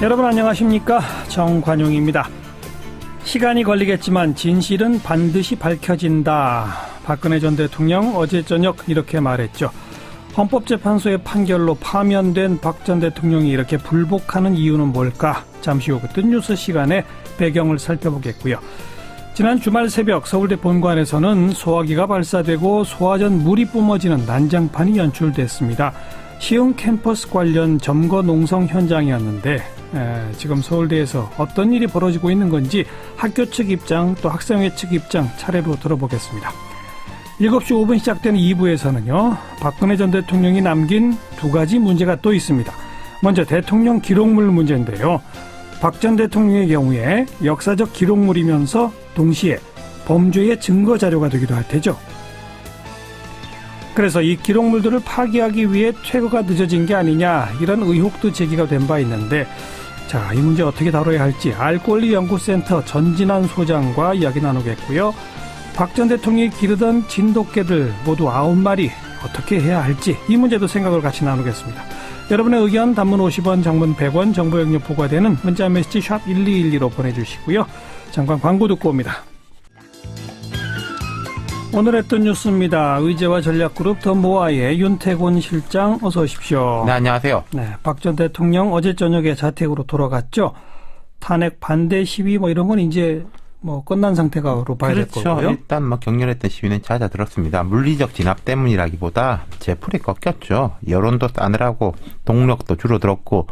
여러분 안녕하십니까? 정관용입니다. 시간이 걸리겠지만 진실은 반드시 밝혀진다. 박근혜 전 대통령 어제 저녁 이렇게 말했죠. 헌법재판소의 판결로 파면된 박 전 대통령이 이렇게 불복하는 이유는 뭘까? 잠시 후 그 뜬뉴스 시간에 배경을 살펴보겠고요. 지난 주말 새벽 서울대 본관에서는 소화기가 발사되고 소화전 물이 뿜어지는 난장판이 연출됐습니다. 시흥 캠퍼스 관련 점거 농성 현장이었는데 지금 서울대에서 어떤 일이 벌어지고 있는 건지 학교 측 입장 또 학생회 측 입장 차례로 들어보겠습니다. 7시 5분 시작되는 2부에서는요. 박근혜 전 대통령이 남긴 두 가지 문제가 또 있습니다. 먼저 대통령 기록물 문제인데요. 박 전 대통령의 경우에 역사적 기록물이면서 동시에 범죄의 증거 자료가 되기도 할 테죠. 그래서 이 기록물들을 파기하기 위해 퇴거가 늦어진 게 아니냐 이런 의혹도 제기가 된 바 있는데 자, 이 문제 어떻게 다뤄야 할지 알권리연구센터 전진환 소장과 이야기 나누겠고요. 박 전 대통령이 기르던 진돗개들 모두 9마리 어떻게 해야 할지 이 문제도 생각을 같이 나누겠습니다. 여러분의 의견 단문 50원, 장문 100원, 정보용료 부과되는 문자메시지 샵 1212로 보내주시고요. 잠깐 광고 듣고 옵니다. 오늘 했던 뉴스입니다. 의제와 전략그룹 더모아의 윤태곤 실장 어서 오십시오. 네, 안녕하세요. 네, 박 전 대통령 어제 저녁에 자택으로 돌아갔죠. 탄핵 반대 시위 이런 건 이제 끝난 상태가로 봐야 될 거고요. 그렇죠. 일단 격렬했던 시위는 잦아들었습니다. 물리적 진압 때문이라기보다 제풀이 꺾였죠. 여론도 싸늘하고 동력도 줄어들었고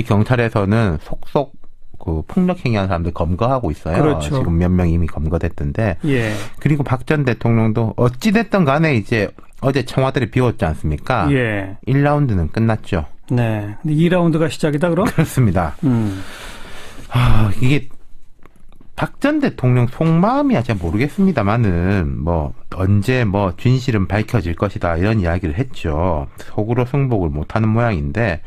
경찰에서는 속속 폭력 행위하는 사람들 검거하고 있어요. 그렇죠. 지금 몇 명 이미 검거됐던데. 예. 그리고 박 전 대통령도 어찌됐든 간에 이제 어제 청와대를 비웠지 않습니까? 예. 1라운드는 끝났죠. 네. 근데 2라운드가 시작이다 그럼? 그렇습니다. 이게 박 전 대통령 속마음이야 잘 모르겠습니다만은 언제 진실은 밝혀질 것이다 이런 이야기를 했죠. 속으로 승복을 못하는 모양인데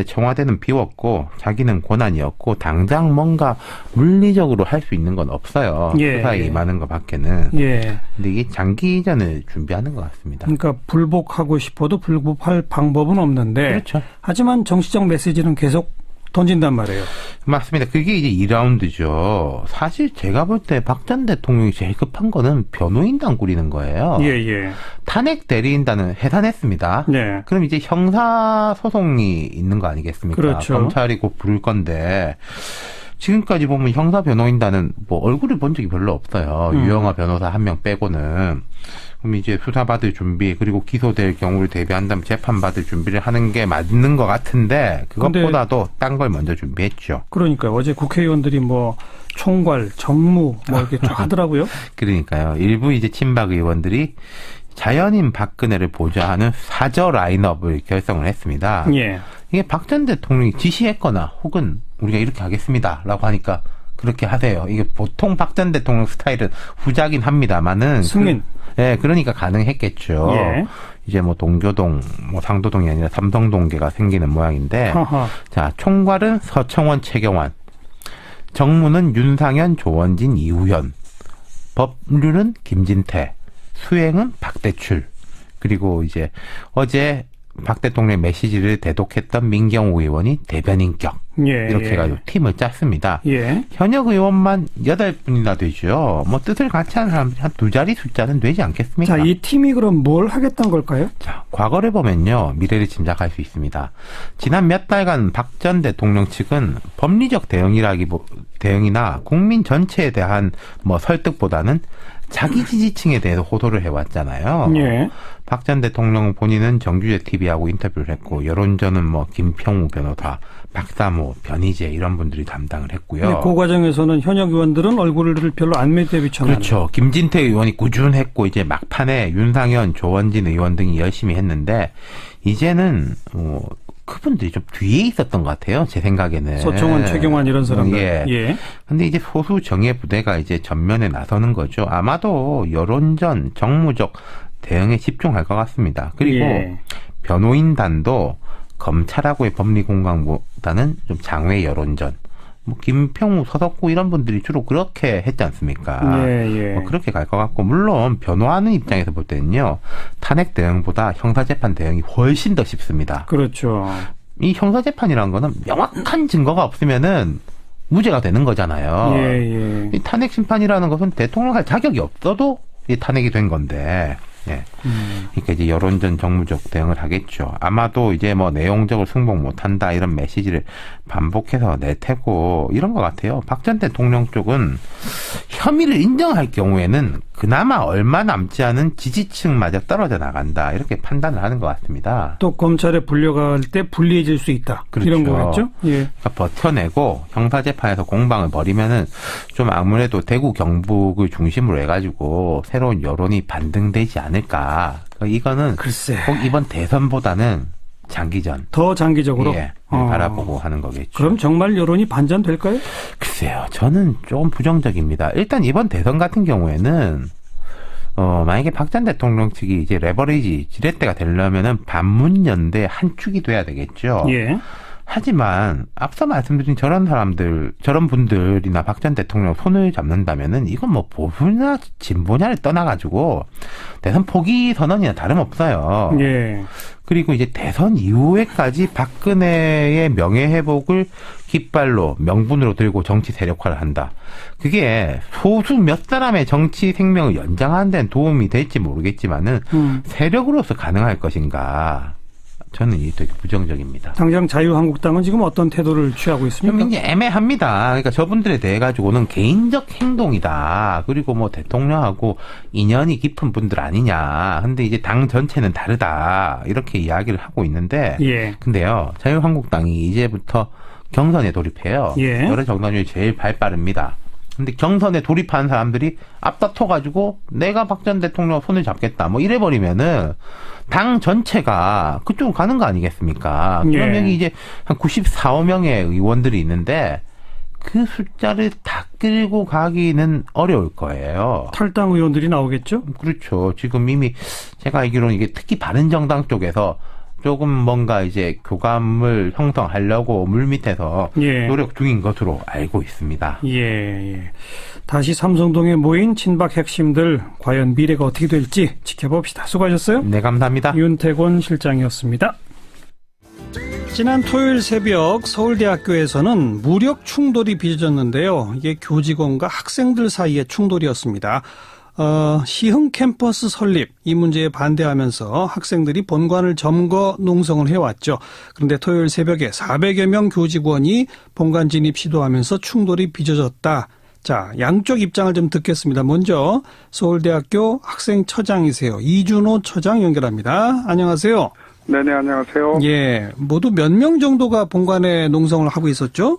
청와대는 비웠고 자기는 고난이었고 당장 뭔가 물리적으로 할 수 있는 건 없어요. 예, 수사에 임하는 것밖에는. 예. 근데 이게 장기전을 준비하는 것 같습니다. 그러니까 불복하고 싶어도 불복할 방법은 없는데. 그렇죠. 하지만 정치적 메시지는 계속 던진단 말이에요. 맞습니다. 그게 이제 2라운드죠. 사실 제가 볼 때 박 전 대통령이 제일 급한 거는 변호인단 꾸리는 거예요. 예. 탄핵 대리인단은 해산했습니다. 네. 그럼 이제 형사소송이 있는 거 아니겠습니까? 그렇죠. 검찰이 곧 부를 건데 지금까지 보면 형사 변호인단은 얼굴을 본 적이 별로 없어요. 유영하 변호사 1명 빼고는. 그럼 이제 수사받을 준비 그리고 기소될 경우를 대비한다면 재판받을 준비를 하는 게 맞는 것 같은데 그것보다도 딴 걸 먼저 준비했죠. 그러니까요. 어제 국회의원들이 총괄, 정무 이렇게 쫙 하더라고요. 그러니까요. 일부 이제 친박 의원들이 자연인 박근혜를 보좌하는 사저 라인업을 결성을 했습니다. 예. 이게 박 전 대통령이 지시했거나 혹은 우리가 이렇게 하겠습니다라고 하니까 그렇게 하세요. 이게 보통 박 전 대통령 스타일은 후자긴 합니다만은 승인. 그러니까 가능했겠죠. 예. 이제 동교동, 상도동이 아니라 삼성동계가 생기는 모양인데, 자, 총괄은 서청원, 최경환, 정무는 윤상현, 조원진, 이우현, 법률은 김진태, 수행은 박대출, 그리고 이제 어제 박 대통령의 메시지를 대독했던 민경우 의원이 대변인격. 이렇게 해가지고 팀을 짰습니다. 예. 현역 의원만 8분이나 되죠. 뜻을 같이 하는 사람들이 한 2자리 숫자는 되지 않겠습니까? 자, 이 팀이 그럼 뭘 하겠다는 걸까요? 자, 과거를 보면요. 미래를 짐작할 수 있습니다. 지난 몇 달간 박 전 대통령 측은 법리적 대응이나 국민 전체에 대한 설득보다는 자기 지지층에 대해서 호소를 해왔잖아요. 예. 박 전 대통령 본인은 정규제 TV하고 인터뷰를 했고 여론전은 김평우 변호사, 박사모, 변희재 이런 분들이 담당을 했고요. 네, 그 과정에서는 현역 의원들은 얼굴을 별로 안 비춰나가는. 그렇죠. 김진태 의원이 꾸준했고 이제 막판에 윤상현, 조원진 의원 등이 열심히 했는데 이제는 그분들이 좀 뒤에 있었던 것 같아요. 제 생각에는. 서청원, 최경환 이런 사람들. 예. 근데 이제 소수 정예 부대가 이제 전면에 나서는 거죠. 아마도 여론전, 정무적 대응에 집중할 것 같습니다. 그리고 변호인단도 검찰하고의 법리공강보다는 좀 장외 여론전. 김평우, 서석구 이런 분들이 주로 그렇게 했지 않습니까? 그렇게 갈 것 같고 물론 변호하는 입장에서 볼 때는요. 탄핵 대응보다 형사재판 대응이 훨씬 더 쉽습니다. 그렇죠. 이 형사재판이라는 거는 명확한 증거가 없으면은 무죄가 되는 거잖아요. 예. 이 탄핵 심판이라는 것은 대통령 할 자격이 없어도 이 탄핵이 된 건데, 예. 그러니까 이제 여론전 정무적 대응을 하겠죠. 아마도 이제 뭐 내용적으로 승복 못한다 이런 메시지를 반복해서 낼 테고 이런 것 같아요. 박 전 대통령 쪽은 혐의를 인정할 경우에는 그나마 얼마 남지 않은 지지층마저 떨어져 나간다 이렇게 판단을 하는 것 같습니다. 또 검찰에 불려갈 때 불리해질 수 있다. 그렇죠. 이런 거겠죠? 예. 그러니까 버텨내고 형사재판에서 공방을 벌이면은 좀 아무래도 대구 경북을 중심으로 해가지고 새로운 여론이 반등되지 않을까. 그러니까 이거는 글쎄. 꼭 이번 대선보다는 장기전. 더 장기적으로? 예, 바라보고 하는 거겠죠. 그럼 정말 여론이 반전될까요? 글쎄요. 저는 조금 부정적입니다. 일단 이번 대선 같은 경우에는 만약에 박 전 대통령 측이 이제 레버리지 지렛대가 되려면은 반문연대 한 축이 돼야 되겠죠. 예. 하지만 앞서 말씀드린 저런 분들이나 박 전 대통령 손을 잡는다면은 이건 뭐 보수냐 진보냐를 떠나가지고 대선 포기 선언이나 다름없어요. 예. 그리고 이제 대선 이후에까지 박근혜의 명예회복을 깃발로 명분으로 들고 정치 세력화를 한다. 그게 소수 몇 사람의 정치 생명을 연장하는 데는 도움이 될지 모르겠지만은 세력으로서 가능할 것인가. 저는 이게 되게 부정적입니다. 당장 자유한국당은 지금 어떤 태도를 취하고 있습니까? 좀 이제 애매합니다. 그러니까 저분들에 대해 가지고는 개인적 행동이다. 그리고 뭐 대통령하고 인연이 깊은 분들 아니냐. 근데 이제 당 전체는 다르다. 이렇게 이야기를 하고 있는데. 예. 근데요, 자유한국당이 이제부터 경선에 돌입해요. 예. 여러 정당 중에 제일 발빠릅니다. 근데 경선에 돌입한 사람들이 앞다퉈가지고 내가 박 전 대통령 손을 잡겠다. 뭐 이래버리면은 당 전체가 그쪽으로 가는 거 아니겠습니까? 그럼 예. 여기 이제 한 94명의 의원들이 있는데 그 숫자를 다 끌고 가기는 어려울 거예요. 탈당 의원들이 나오겠죠? 그렇죠. 지금 이미 제가 알기로는 이게 특히 바른정당 쪽에서 조금 뭔가 이제 교감을 형성하려고 물밑에서 예. 노력 중인 것으로 알고 있습니다. 예. 다시 삼성동에 모인 친박 핵심들 과연 미래가 어떻게 될지 지켜봅시다. 수고하셨어요. 네, 감사합니다. 윤태곤 실장이었습니다. 지난 토요일 새벽 서울대학교에서는 무력 충돌이 빚어졌는데요. 이게 교직원과 학생들 사이의 충돌이었습니다. 시흥 캠퍼스 설립 이 문제에 반대하면서 학생들이 본관을 점거 농성을 해왔죠. 그런데 토요일 새벽에 400여 명 교직원이 본관 진입 시도하면서 충돌이 빚어졌다. 자, 양쪽 입장을 좀 듣겠습니다. 먼저 서울대학교 학생처장이세요. 이준호 처장 연결합니다. 안녕하세요. 네네, 안녕하세요. 예, 모두 몇 명 정도가 본관에 농성을 하고 있었죠?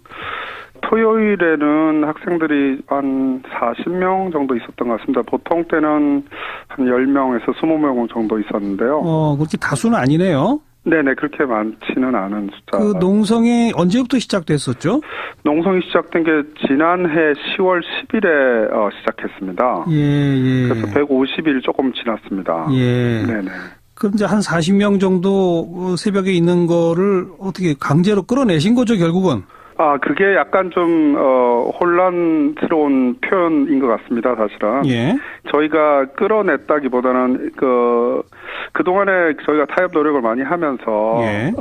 토요일에는 학생들이 한 40명 정도 있었던 것 같습니다. 보통 때는 한 10명에서 20명 정도 있었는데요. 그렇게 다수는 아니네요. 네네, 그렇게 많지는 않은 숫자. 그 농성이 언제부터 시작됐었죠? 농성이 시작된 게 지난해 10월 10일에 시작했습니다. 예. 그래서 150일 조금 지났습니다. 예. 네네. 그럼 이제 한 40명 정도 새벽에 있는 거를 어떻게 강제로 끌어내신 거죠, 결국은? 그게 약간 좀, 혼란스러운 표현인 것 같습니다, 사실은. 예. 저희가 끌어냈다기보다는, 그동안에 저희가 타협 노력을 많이 하면서, 예.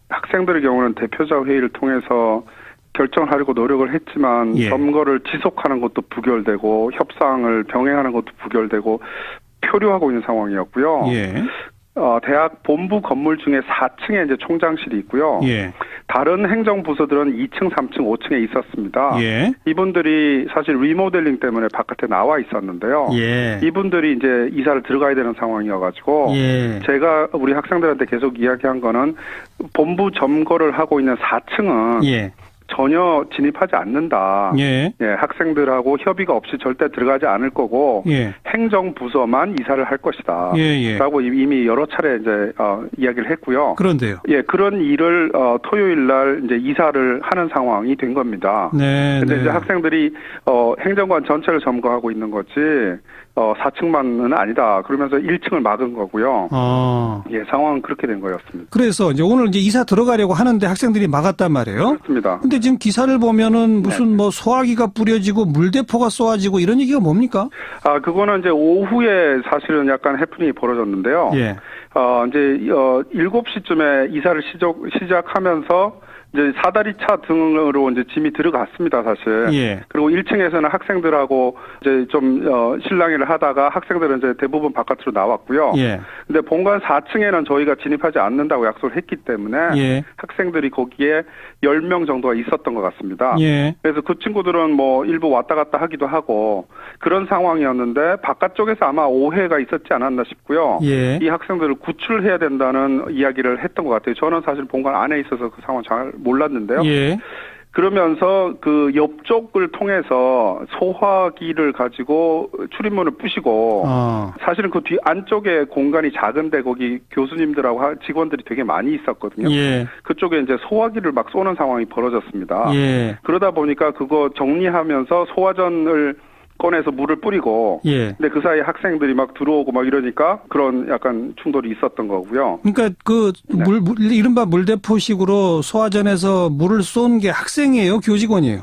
학생들의 경우는 대표자 회의를 통해서 결정을 하려고 노력을 했지만, 예. 점거를 지속하는 것도 부결되고, 협상을 병행하는 것도 부결되고, 표류하고 있는 상황이었고요. 예. 대학 본부 건물 중에 4층에 이제 총장실이 있고요. 예. 다른 행정부서들은 2층, 3층, 5층에 있었습니다. 예. 이분들이 사실 리모델링 때문에 바깥에 나와 있었는데요. 예. 이분들이 이제 이사를 들어가야 되는 상황이어가지고 예. 제가 우리 학생들한테 계속 이야기한 거는 본부 점거를 하고 있는 4층은 예. 전혀 진입하지 않는다. 예. 예, 학생들하고 협의가 없이 절대 들어가지 않을 거고 예. 행정부서만 이사를 할 것이다. 예. 라고 이미 여러 차례 이제 이야기를 했고요. 그런데요. 예, 그런 일을 토요일 날 이제 이사를 하는 상황이 된 겁니다. 네. 근데 이제 학생들이 행정관 전체를 점거하고 있는 거지 4층만은 아니다. 그러면서 1층을 막은 거고요. 예, 상황은 그렇게 된 거였습니다. 그래서 이제 오늘 이제 이사 들어가려고 하는데 학생들이 막았단 말이에요. 그렇습니다. 근데 지금 기사를 보면은 무슨 뭐 소화기가 뿌려지고 물대포가 쏘아지고 이런 얘기가 뭡니까? 그거는 이제 오후에 사실은 약간 해프닝이 벌어졌는데요. 예. 이제 7시쯤에 이사를 시작하면서 이제 사다리차 등으로 이제 짐이 들어갔습니다, 사실. 예. 그리고 1층에서는 학생들하고 이제 좀 실랑이를 하다가 학생들은 이제 대부분 바깥으로 나왔고요. 예. 근데 본관 4층에는 저희가 진입하지 않는다고 약속을 했기 때문에 예. 학생들이 거기에 10명 정도가 있었던 것 같습니다. 예. 그래서 그 친구들은 뭐 일부 왔다 갔다 하기도 하고 그런 상황이었는데 바깥쪽에서 아마 오해가 있었지 않았나 싶고요. 예. 이 학생들을 구출해야 된다는 이야기를 했던 것 같아요. 저는 사실 본관 안에 있어서 그 상황 잘 몰랐는데요. 예. 그러면서 그 옆쪽을 통해서 소화기를 가지고 출입문을 부시고 사실은 그 뒤 안쪽에 공간이 작은데 거기 교수님들하고 직원들이 되게 많이 있었거든요. 예. 그쪽에 이제 소화기를 막 쏘는 상황이 벌어졌습니다. 예. 그러다 보니까 그거 정리하면서 소화전을 꺼내서 물을 뿌리고, 예. 근데 그 사이에 학생들이 막 들어오고 막 이러니까 그런 약간 충돌이 있었던 거고요. 그러니까 그 네. 이른바 물대포식으로 소화전에서 물을 쏜 게 학생이에요, 교직원이에요?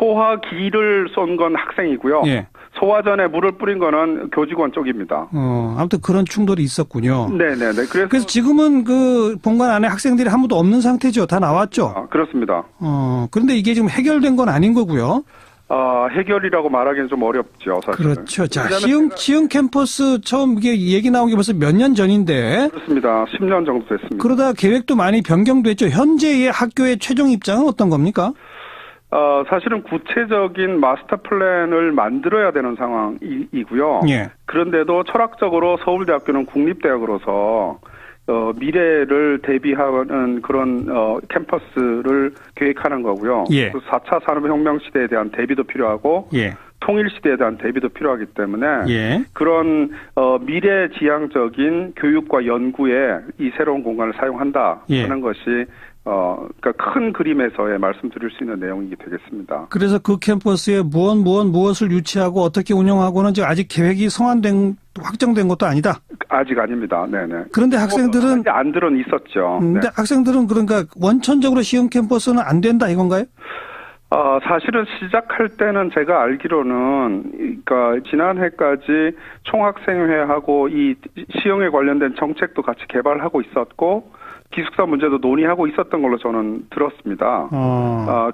소화기를 쏜 건 학생이고요. 예. 소화전에 물을 뿌린 거는 교직원 쪽입니다. 아무튼 그런 충돌이 있었군요. 네네네. 그래서 지금은 그 본관 안에 학생들이 한 분도 없는 상태죠. 다 나왔죠. 그렇습니다. 그런데 이게 지금 해결된 건 아닌 거고요. 해결이라고 말하기는 좀 어렵죠, 사실. 그렇죠. 자, 시흥 캠퍼스 처음 이게 얘기 나온 게 벌써 몇 년 전인데. 그렇습니다. 10년 정도 됐습니다. 그러다 계획도 많이 변경됐죠. 현재의 학교의 최종 입장은 어떤 겁니까? 사실은 구체적인 마스터 플랜을 만들어야 되는 상황이고요. 예. 그런데도 철학적으로 서울대학교는 국립대학으로서 미래를 대비하는 그런 캠퍼스를 계획하는 거고요. 예. 4차 산업혁명 시대에 대한 대비도 필요하고 예. 통일 시대에 대한 대비도 필요하기 때문에 예. 그런 미래지향적인 교육과 연구에 이 새로운 공간을 사용한다 하는 것이 그러니까 큰 그림에서의 말씀드릴 수 있는 내용이 되겠습니다. 그래서 그 캠퍼스에 무엇을 유치하고 어떻게 운영하고는 아직 계획이 확정된 것도 아니다. 아직 아닙니다. 네네. 그런데 학생들은 안들은 있었죠. 근데 네. 학생들은 그러니까 원천적으로 시흥 캠퍼스는 안 된다 이건가요? 사실은 시작할 때는 제가 알기로는, 그러니까 지난해까지 총학생회하고 이 시흥에 관련된 정책도 같이 개발하고 있었고, 기숙사 문제도 논의하고 있었던 걸로 저는 들었습니다.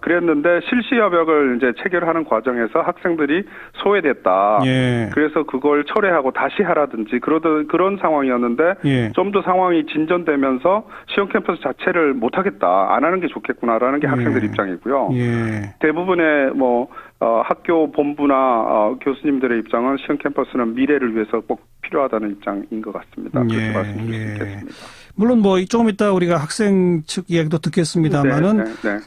그랬는데 실시협약을 이제 체결하는 과정에서 학생들이 소외됐다. 예. 그래서 그걸 철회하고 다시 하라든지 그런 상황이었는데 예. 좀 더 상황이 진전되면서 시흥 캠퍼스 자체를 못하겠다. 안 하는 게 좋겠구나라는 게 학생들 입장이고요. 예. 대부분의 학교 본부나 교수님들의 입장은 시흥 캠퍼스는 미래를 위해서 꼭 필요하다는 입장인 것 같습니다. 그렇게 말씀드릴 수 있겠습니다. 물론 조금 이따 우리가 학생 측 이야기도 듣겠습니다만은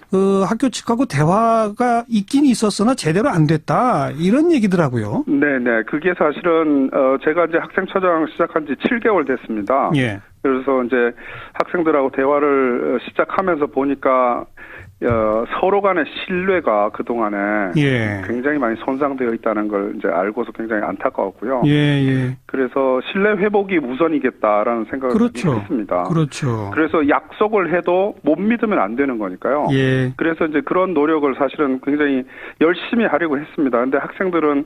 그 학교 측하고 대화가 있긴 있었으나 제대로 안 됐다 이런 얘기더라고요. 네네. 그게 사실은 제가 이제 학생처장 시작한 지 7개월 됐습니다. 예. 그래서 이제 학생들하고 대화를 시작하면서 보니까 서로 간의 신뢰가 그동안에 굉장히 많이 손상되어 있다는 걸 이제 알고서 굉장히 안타까웠고요. 그래서 신뢰 회복이 우선이겠다라는 생각을 했습니다. 그렇죠. 그래서 약속을 해도 못 믿으면 안 되는 거니까요. 그래서 이제 그런 노력을 사실은 굉장히 열심히 하려고 했습니다. 근데 학생들은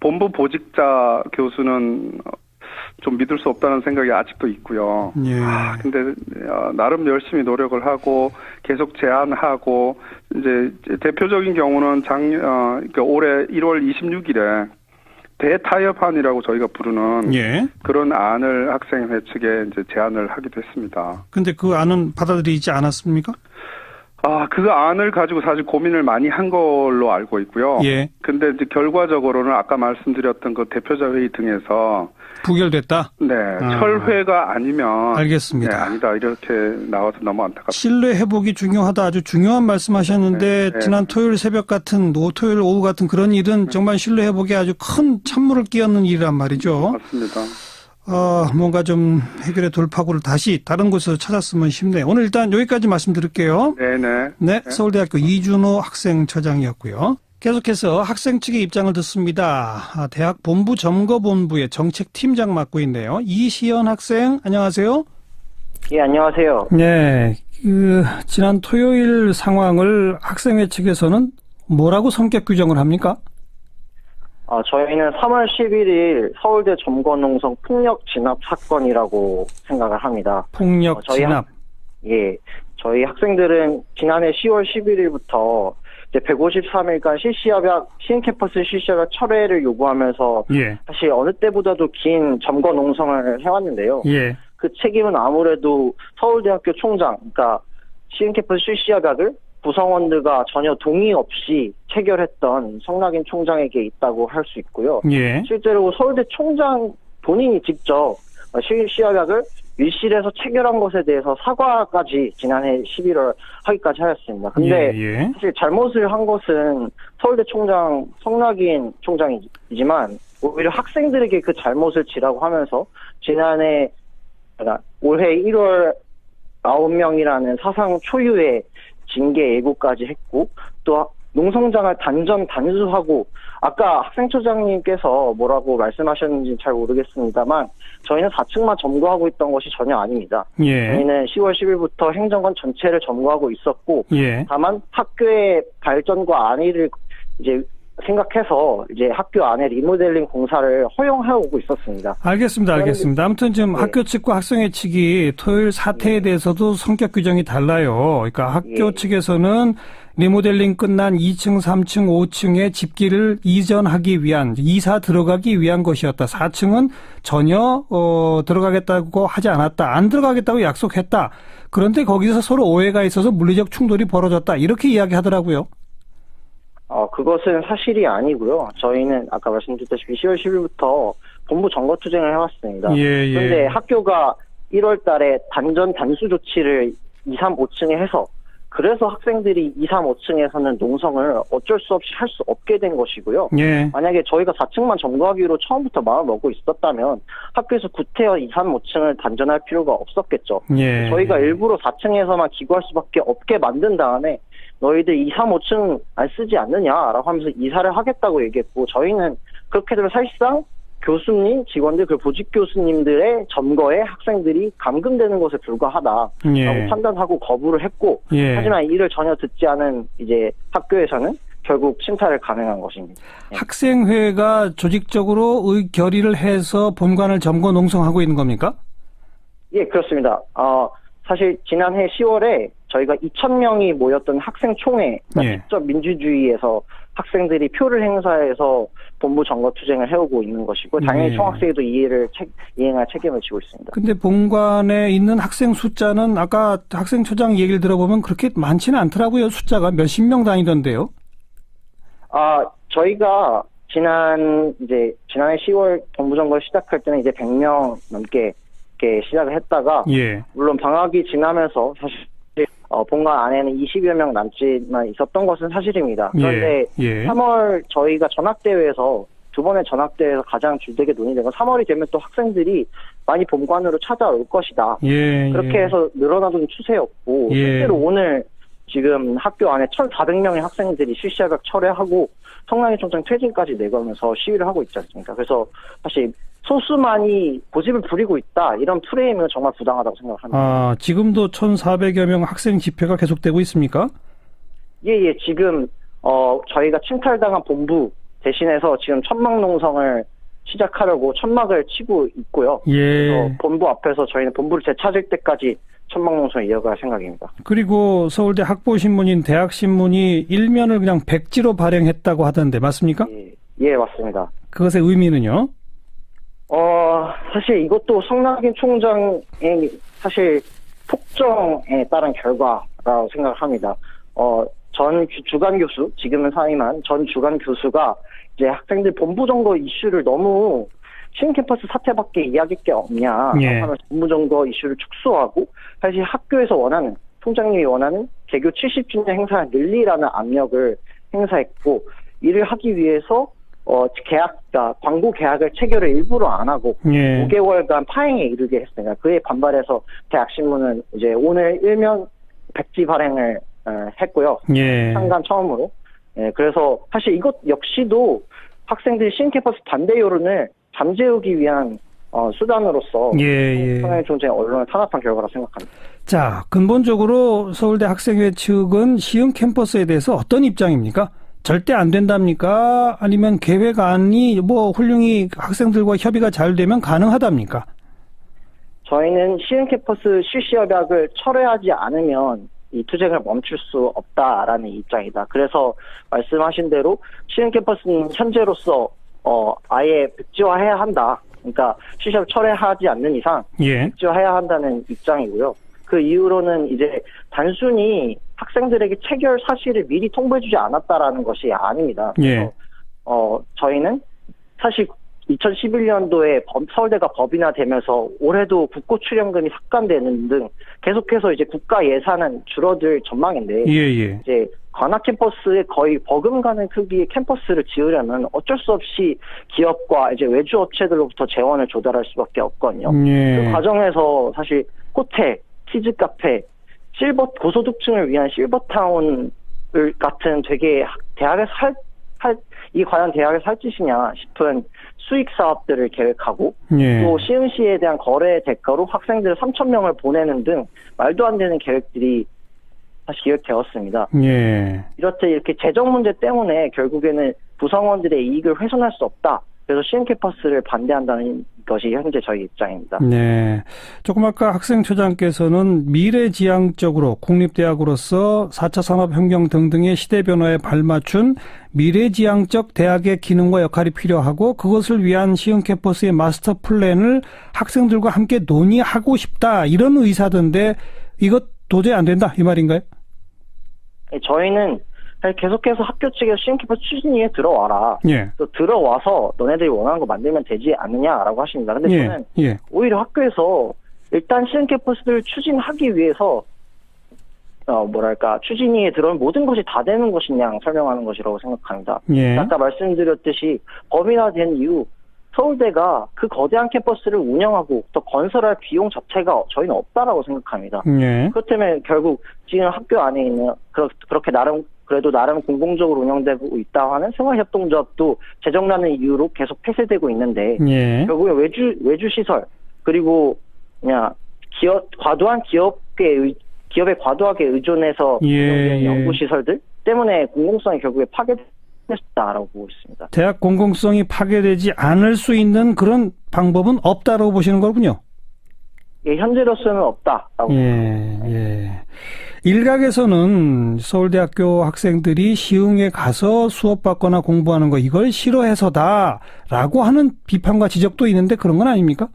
본부 보직자 교수는 좀 믿을 수 없다는 생각이 아직도 있고요. 근데 나름 열심히 노력을 하고 계속 제안하고 이제 대표적인 경우는 그러니까 올해 1월 26일에 대타협안이라고 저희가 부르는 그런 안을 학생회 측에 이제 제안을 하기도 했습니다. 근데 그 안은 받아들이지 않았습니까? 그 안을 가지고 사실 고민을 많이 한 걸로 알고 있고요. 근데 이제 결과적으로는 아까 말씀드렸던 그 대표자 회의 등에서 부결됐다? 네. 철회가 아니면. 알겠습니다. 네, 아니다. 이렇게 나와서 너무 안타깝습니다. 신뢰 회복이 중요하다. 아주 중요한 말씀하셨는데 지난 토요일 새벽 같은 토요일 오후 같은 그런 일은 정말 신뢰 회복에 아주 큰 찬물을 끼얹는 일이란 말이죠. 맞습니다. 뭔가 좀 해결의 돌파구를 다시 다른 곳에서 찾았으면 싶네요. 오늘 일단 여기까지 말씀드릴게요. 네. 서울대학교 이준호 학생처장이었고요. 계속해서 학생 측의 입장을 듣습니다. 대학 본부 점거본부의 정책팀장 맡고 있네요. 이시연 학생, 안녕하세요. 예, 안녕하세요. 네. 지난 토요일 상황을 학생회 측에서는 뭐라고 성격 규정을 합니까? 저희는 3월 11일 서울대 점거농성 폭력 진압 사건이라고 생각을 합니다. 폭력 진압? 저희 학생들은 지난해 10월 11일부터 이제 153일간 시흥캠퍼스 실시합약 철회를 요구하면서 사실 어느 때보다도 긴 점거 농성을 해왔는데요. 그 책임은 아무래도 서울대학교 총장, 그러니까 시흥캠퍼스 실시합약을 구성원들과 전혀 동의 없이 체결했던 성낙인 총장에게 있다고 할 수 있고요. 실제로 서울대 총장 본인이 직접 실시합약을 밀실에서 체결한 것에 대해서 사과까지 지난해 11월 하기까지 하였습니다. 근데 사실 잘못을 한 것은 서울대 총장 성낙인 총장이지만 오히려 학생들에게 그 잘못을 지라고 하면서 지난해 올해 1월 9명이라는 사상 초유의 징계 예고까지 했고 또 농성장을 단수하고 아까 학생처장님께서 뭐라고 말씀하셨는지 잘 모르겠습니다만 저희는 4층만 점거하고 있던 것이 전혀 아닙니다. 저희는 10월 10일부터 행정관 전체를 점거하고 있었고 다만 학교의 발전과 안위를 이제 생각해서 이제 학교 안에 리모델링 공사를 허용하고 있었습니다. 알겠습니다. 아무튼 지금 학교 측과 학생회 측이 토요일 사태에 대해서도 성격 규정이 달라요. 그러니까 학교 측에서는 리모델링 끝난 2층, 3층, 5층의 집기를 이전하기 위한, 이사 들어가기 위한 것이었다. 4층은 전혀 들어가겠다고 하지 않았다. 안 들어가겠다고 약속했다. 그런데 거기서 서로 오해가 있어서 물리적 충돌이 벌어졌다. 이렇게 이야기하더라고요. 그것은 사실이 아니고요. 저희는 아까 말씀드렸다시피 10월 10일부터 본부 점거투쟁을 해왔습니다. 그런데 학교가 1월 달에 단수 조치를 2, 3, 5층에 해서 그래서 학생들이 2, 3, 5층에서는 농성을 어쩔 수 없이 할 수 없게 된 것이고요. 만약에 저희가 4층만 점거하기로 처음부터 마음을 먹고 있었다면 학교에서 구태여 2, 3, 5층을 단전할 필요가 없었겠죠. 저희가 일부러 4층에서만 기구할 수밖에 없게 만든 다음에 너희들 2, 3, 5층 안 쓰지 않느냐라고 하면서 이사를 하겠다고 얘기했고 저희는 그렇게 되면 사실상 교수님, 직원들, 그 보직 교수님들의 점거에 학생들이 감금되는 것에 불과하다라고 판단하고 거부를 했고 하지만 이를 전혀 듣지 않은 이제 학교에서는 결국 침탈을 감행한 것입니다. 학생회가 조직적으로 결의를 해서 본관을 점거 농성하고 있는 겁니까? 그렇습니다. 사실 지난해 10월에 저희가 2,000명이 모였던 학생총회, 직접 민주주의에서 학생들이 표를 행사해서 본부 점거투쟁을 해오고 있는 것이고 당연히 총학생회도 이행할 책임을 지고 있습니다. 근데 본관에 있는 학생 숫자는 아까 학생처장 얘기를 들어보면 그렇게 많지는 않더라고요. 숫자가 몇십 명 다니던데요. 저희가 지난해 10월 본부 점거를 시작할 때는 이제 100명 넘게 시작을 했다가 물론 방학이 지나면서 사실 본관 안에는 20여 명 남짓만 있었던 것은 사실입니다. 그런데 3월 저희가 전학대회에서 두 번의 전학대회에서 가장 줄되게 논의된 건 3월이 되면 또 학생들이 많이 본관으로 찾아올 것이다. 그렇게 해서 늘어나던 추세였고 실제로 오늘 지금 학교 안에 1,400명의 학생들이 실시합약 철회하고 성낙인 총장 퇴진까지 내걸면서 시위를 하고 있지 않습니까? 그래서 사실 소수만이 고집을 부리고 있다. 이런 프레임은 정말 부당하다고 생각합니다. 지금도 1,400여 명 학생 집회가 계속되고 있습니까? 지금 저희가 침탈당한 본부 대신해서 지금 천막농성을 시작하려고 천막을 치고 있고요. 그래서 본부 앞에서 저희는 본부를 되찾을 때까지 천막농성을 이어갈 생각입니다. 그리고 서울대 학보신문인 대학신문이 일면을 그냥 백지로 발행했다고 하던데 맞습니까? 맞습니다. 그것의 의미는요? 사실 이것도 성낙인 총장의 사실 폭정에 따른 결과라고 생각을 합니다. 전 주간 교수, 지금은 사임한 전 주간 교수가 이제 학생들 본부 점거 이슈를 너무 시흥캠퍼스 사태밖에 이야기할 게 없냐 하면서 본부 점거 이슈를 축소하고 사실 학교에서 원하는 총장님이 원하는 개교 70주년 행사를 늘리라는 압력을 행사했고 이를 하기 위해서 광고 계약을 체결을 일부러 안 하고 5개월간 파행에 이르게 했습니다. 그에 반발해서 대학신문은 이제 오늘 일면 백지 발행을 했고요. 창간 처음으로. 그래서 사실 이것 역시도 학생들이 시흥캠퍼스 반대 여론을 잠재우기 위한 수단으로서 성낙인 총장의 언론을 탄압한 결과라고 생각합니다. 자, 근본적으로 서울대 학생회 측은 시흥캠퍼스에 대해서 어떤 입장입니까? 절대 안 된답니까? 아니면 계획안이 뭐 훌륭히 학생들과 협의가 잘 되면 가능하답니까? 저희는 시흥캠퍼스 실시협약을 철회하지 않으면 이 투쟁을 멈출 수 없다라는 입장이다. 그래서 말씀하신 대로 시흥캠퍼스는 현재로서 아예 백지화해야 한다. 그러니까 실시협약 철회하지 않는 이상 백지화해야 한다는 입장이고요. 그 이후로는 이제 단순히 학생들에게 체결 사실을 미리 통보해주지 않았다라는 것이 아닙니다. 그래서 저희는 사실 2011년도에 서울대가 법인화되면서 올해도 국고 출연금이 삭감되는 등 계속해서 이제 국가 예산은 줄어들 전망인데 이제 관악 캠퍼스에 거의 버금가는 크기의 캠퍼스를 지으려면 어쩔 수 없이 기업과 이제 외주 업체들로부터 재원을 조달할 수밖에 없거든요. 그 과정에서 사실 호텔, 키즈 카페, 고소득층을 위한 실버타운 같은 되게 대학에서 이 과연 대학에서 할 짓이냐 싶은 수익 사업들을 계획하고 또 시흥시에 대한 거래 대가로 학생들 3,000명을 보내는 등 말도 안 되는 계획들이 다시 기획되었습니다. 이렇게 재정 문제 때문에 결국에는 구성원들의 이익을 훼손할 수 없다. 그래서 시흥캠퍼스를 반대한다는 것이 현재 저희 입장입니다. 네. 조금 아까 학생처장께서는 미래지향적으로 국립대학으로서 4차 산업혁명 등등의 시대 변화에 발맞춘 미래지향적 대학의 기능과 역할이 필요하고 그것을 위한 시흥캠퍼스의 마스터 플랜을 학생들과 함께 논의하고 싶다. 이런 의사던데 이것 도저히 안 된다. 이 말인가요? 저희는 계속해서 학교 측에서 시흥캠퍼스 추진위에 들어와라. 또 들어와서 너네들이 원하는 거 만들면 되지 않느냐라고 하십니다. 근데 저는 오히려 학교에서 일단 시흥캠퍼스를 추진하기 위해서 추진위에 들어오면 모든 것이 다 되는 것이냐 설명하는 것이라고 생각합니다. 아까 말씀드렸듯이 법인화된 이후 서울대가 그 거대한 캠퍼스를 운영하고 또 건설할 비용 자체가 저희는 없다라고 생각합니다. 그렇다면 결국 지금 학교 안에 있는 그렇게 그래도 나름 공공적으로 운영되고 있다고 하는 생활협동조합도 재정난의 이유로 계속 폐쇄되고 있는데 결국에 외주 시설 그리고 그냥 기업에 과도하게 의존해서 운영되는 연구 시설들 때문에 공공성이 결국에 파괴됐다라고 보고 있습니다. 대학 공공성이 파괴되지 않을 수 있는 그런 방법은 없다라고 보시는 거군요. 현재로서는 없다라고 생각합니다. 일각에서는 서울대학교 학생들이 시흥에 가서 수업받거나 공부하는 거 이걸 싫어해서다라고 하는 비판과 지적도 있는데 그런 건 아닙니까?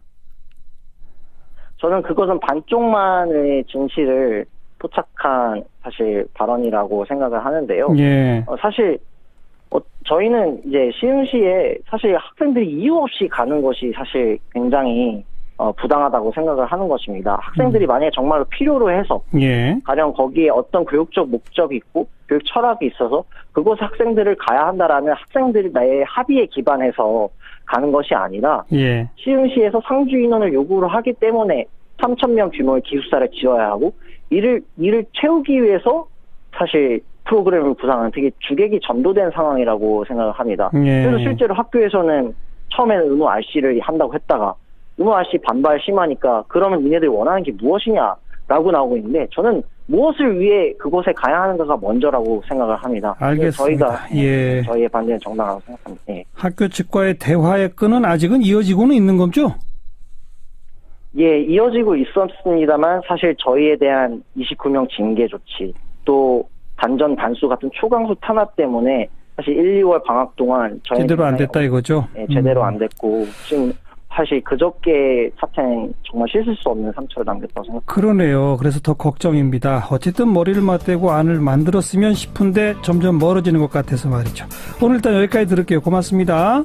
저는 그것은 반쪽만의 진실을 포착한 사실 발언이라고 생각을 하는데요. 사실 저희는 이제 시흥시에 사실 학생들이 이유 없이 가는 것이 사실 굉장히 부당하다고 생각을 하는 것입니다. 학생들이 만약에 정말로 필요로 해서 가령 거기에 어떤 교육적 목적이 있고 교육 철학이 있어서 그곳에 학생들을 가야 한다라면 학생들이 나의 합의에 기반해서 가는 것이 아니라 시흥시에서 상주 인원을 요구를 하기 때문에 3,000명 규모의 기숙사를 지어야 하고 이를 채우기 위해서 사실 프로그램을 구상하는 되게 주객이 전도된 상황이라고 생각을 합니다. 그래서 실제로 학교에서는 처음에는 의무 RC를 한다고 했다가 의무 RC 반발 심하니까 그러면 니네들이 원하는 게 무엇이냐라고 나오고 있는데 저는 무엇을 위해 그곳에 가야 하는가가 먼저라고 생각을 합니다. 알겠습니다. 저희의 반대는 정당하다고 생각합니다. 학교 측과의 대화의 끈은 아직은 이어지고는 있는 거죠? 이어지고 있었습니다만 사실 저희에 대한 29명 징계 조치 또 단전 단수 같은 초강수 탄압 때문에 사실 1, 2월 방학 동안 제대로 안 됐다 이거죠? 제대로 안 됐고 지금 사실 그저께 사태는 정말 씻을 수 없는 상처를 남겼다고 생각합니다. 그러네요. 그래서 더 걱정입니다. 어쨌든 머리를 맞대고 안을 만들었으면 싶은데 점점 멀어지는 것 같아서 말이죠. 오늘 일단 여기까지 들을게요. 고맙습니다.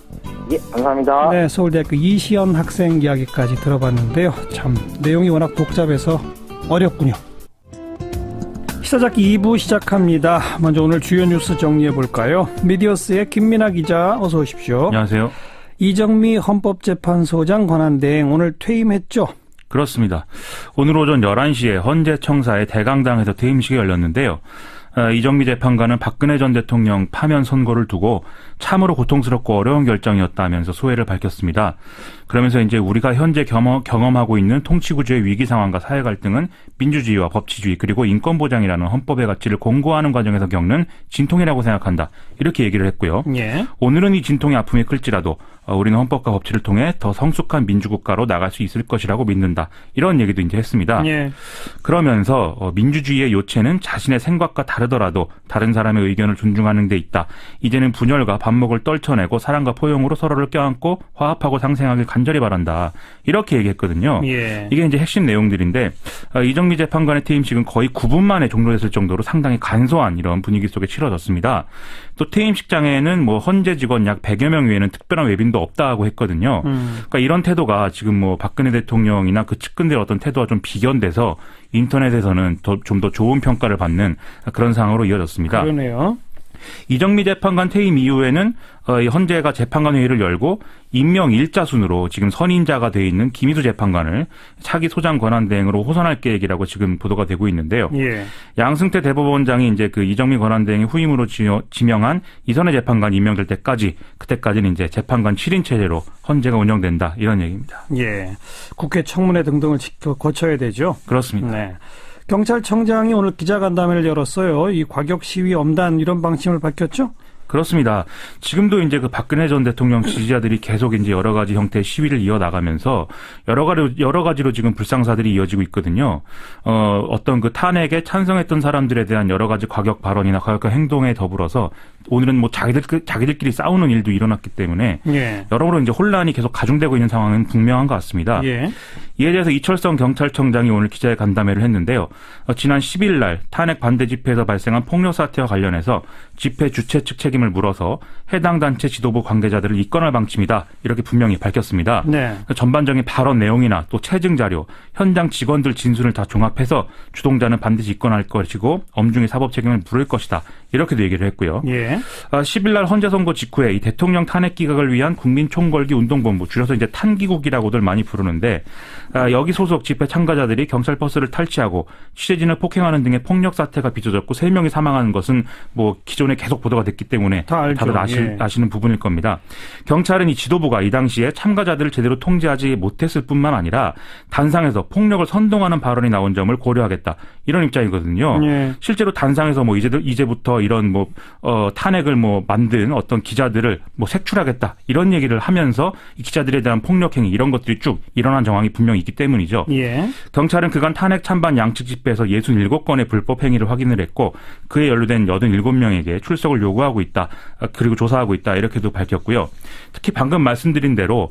감사합니다. 네, 서울대학교 이시연 학생 이야기까지 들어봤는데요. 참 내용이 워낙 복잡해서 어렵군요. 시사잡기 2부 시작합니다. 먼저 오늘 주요 뉴스 정리해볼까요? 미디어스의 김민아 기자 어서 오십시오. 안녕하세요. 이정미 헌법재판소장 권한대행 오늘 퇴임했죠? 그렇습니다. 오늘 오전 11시에 헌재청사의 대강당에서 퇴임식이 열렸는데요. 이정미 재판관은 박근혜 전 대통령 파면 선고를 두고 참으로 고통스럽고 어려운 결정이었다면서 소회를 밝혔습니다. 그러면서 이제 우리가 현재 경험하고 있는 통치구조의 위기 상황과 사회 갈등은 민주주의와 법치주의 그리고 인권보장이라는 헌법의 가치를 공고하는 과정에서 겪는 진통이라고 생각한다. 이렇게 얘기를 했고요. 예. 오늘은 이 진통의 아픔이 클지라도 우리는 헌법과 법치를 통해 더 성숙한 민주국가로 나갈 수 있을 것이라고 믿는다. 이런 얘기도 이제 했습니다. 예. 그러면서 민주주의의 요체는 자신의 생각과 다르더라도 다른 사람의 의견을 존중하는 데 있다. 이제는 분열과 반목을 떨쳐내고 사랑과 포용으로 서로를 껴안고 화합하고 상생하길 간절히 바란다. 이렇게 얘기했거든요. 예. 이게 이제 핵심 내용들인데 이정미 재판관의 퇴임식은 거의 9분 만에 종료됐을 정도로 상당히 간소한 이런 분위기 속에 치러졌습니다. 또 퇴임식장에는 뭐 헌재 직원 약 100여 명 외에는 특별한 외빈도 없다고 했거든요. 그러니까 이런 태도가 지금 뭐 박근혜 대통령이나 그 측근들의 어떤 태도와 좀 비견돼서 인터넷에서는 좀 더 좋은 평가를 받는 그런 상황으로 이어졌습니다. 그러네요. 이정미 재판관 퇴임 이후에는 헌재가 재판관 회의를 열고 임명 1자 순으로 지금 선임자가 돼 있는 김희수 재판관을 차기 소장 권한 대행으로 호선할 계획이라고 지금 보도가 되고 있는데요. 예. 양승태 대법원장이 이제 그 이정미 권한 대행의 후임으로 지명한 이선혜 재판관 임명될 때까지 그때까지는 이제 재판관 7인 체제로 헌재가 운영된다 이런 얘기입니다. 예. 국회 청문회 등등을 거쳐야 되죠. 그렇습니다. 네. 경찰청장이 오늘 기자간담회를 열었어요. 이 과격 시위 엄단 이런 방침을 밝혔죠? 그렇습니다. 지금도 이제 그 박근혜 전 대통령 지지자들이 계속 이제 여러 가지 형태의 시위를 이어나가면서 여러 가지로 지금 불상사들이 이어지고 있거든요. 어떤 그 탄핵에 찬성했던 사람들에 대한 여러 가지 과격 발언이나 과격한 행동에 더불어서 오늘은 뭐 자기들끼리 싸우는 일도 일어났기 때문에 예. 여러모로 이제 혼란이 계속 가중되고 있는 상황은 분명한 것 같습니다. 예. 이에 대해서 이철성 경찰청장이 오늘 기자의 간담회를 했는데요. 지난 10일 날 탄핵 반대 집회에서 발생한 폭력 사태와 관련해서 집회 주최 측 책임을 물어서 해당 단체 지도부 관계자들을 입건할 방침이다. 이렇게 분명히 밝혔습니다. 네. 전반적인 발언 내용이나 또 체증 자료, 현장 직원들 진술을 다 종합해서 주동자는 반드시 입건할 것이고 엄중히 사법 책임을 물을 것이다. 이렇게도 얘기를 했고요. 예. 10일 날 헌재 선고 직후에 이 대통령 탄핵 기각을 위한 국민총궐기 운동본부, 줄여서 이제 탄기국이라고들 많이 부르는데 여기 소속 집회 참가자들이 경찰 버스를 탈취하고 취재진을 폭행하는 등의 폭력 사태가 빚어졌고 3명이 사망하는 것은 뭐 기존에 계속 보도가 됐기 때문에 다들 아시는 부분일 겁니다. 경찰은 이 지도부가 이 당시에 참가자들을 제대로 통제하지 못했을 뿐만 아니라 단상에서 폭력을 선동하는 발언이 나온 점을 고려하겠다. 이런 입장이거든요. 예. 실제로 단상에서 뭐 이제부터 이런 뭐 탄핵을 뭐 만든 어떤 기자들을 뭐 색출하겠다. 이런 얘기를 하면서 이 기자들에 대한 폭력 행위 이런 것들이 쭉 일어난 정황이 분명히 있기 때문이죠. 예. 경찰은 그간 탄핵 찬반 양측 집회에서 67건의 불법 행위를 확인을 했고 그에 연루된 87명에게 출석을 요구하고 있다. 그리고 조사하고 있다. 이렇게도 밝혔고요. 특히 방금 말씀드린 대로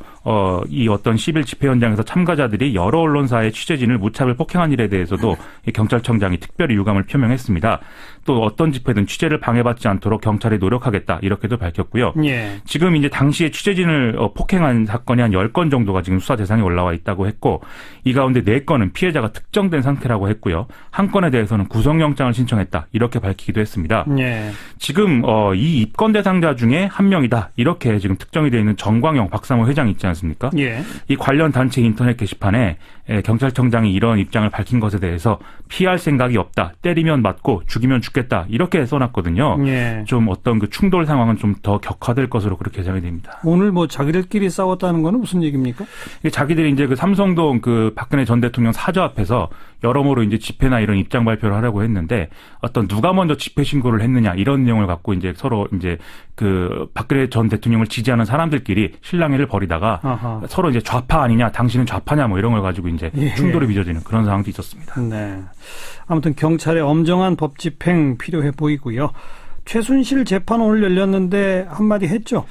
이 어떤 10일 집회 현장에서 참가자들이 여러 언론사의 취재진을 무차별 폭행한 일에 대해서도 경찰청장이 특별히 유감을 표명했습니다. 또 어떤 집회든 취재를 방해받지 않도록 경찰이 노력하겠다. 이렇게도 밝혔고요. 예. 지금 이제 당시에 취재진을 폭행한 사건이 한 10건 정도가 지금 수사 대상에 올라와 있다고 했고 이 가운데 4건은 피해자가 특정된 상태라고 했고요. 한 건에 대해서는 구속영장을 신청했다. 이렇게 밝히기도 했습니다. 예. 지금 이 입건 대상자 중에 한 명이다. 이렇게 지금 특정이 되어 있는 정광영 박사모 회장 있지 않습니까? 예. 이 관련 단체 인터넷 게시판에 경찰청장이 이런 입장을 밝힌 것에 대해서 피할 생각이 없다. 때리면 맞고 죽이면 죽겠다. 이렇게 써놨거든요. 예. 좀 어떤 그 충돌 상황은 좀 더 격화될 것으로 그렇게 예상이 됩니다. 오늘 뭐 자기들끼리 싸웠다는 거는 무슨 얘기입니까? 자기들이 이제 그 삼성동 그 박근혜 전 대통령 사저 앞에서 여러모로 이제 집회나 이런 입장 발표를 하려고 했는데 어떤 누가 먼저 집회 신고를 했느냐 이런 내용을 갖고 이제 서로 이제 그 박근혜 전 대통령을 지지하는 사람들끼리 실랑이를 벌이다가 아하. 서로 이제 좌파 아니냐 당신은 좌파냐 뭐 이런 걸 가지고 이제 예. 충돌이 빚어지는 그런 상황도 있었습니다. 네. 아무튼 경찰의 엄정한 법 집행 필요해 보이고요. 최순실 재판 오늘 열렸는데 한마디 했죠?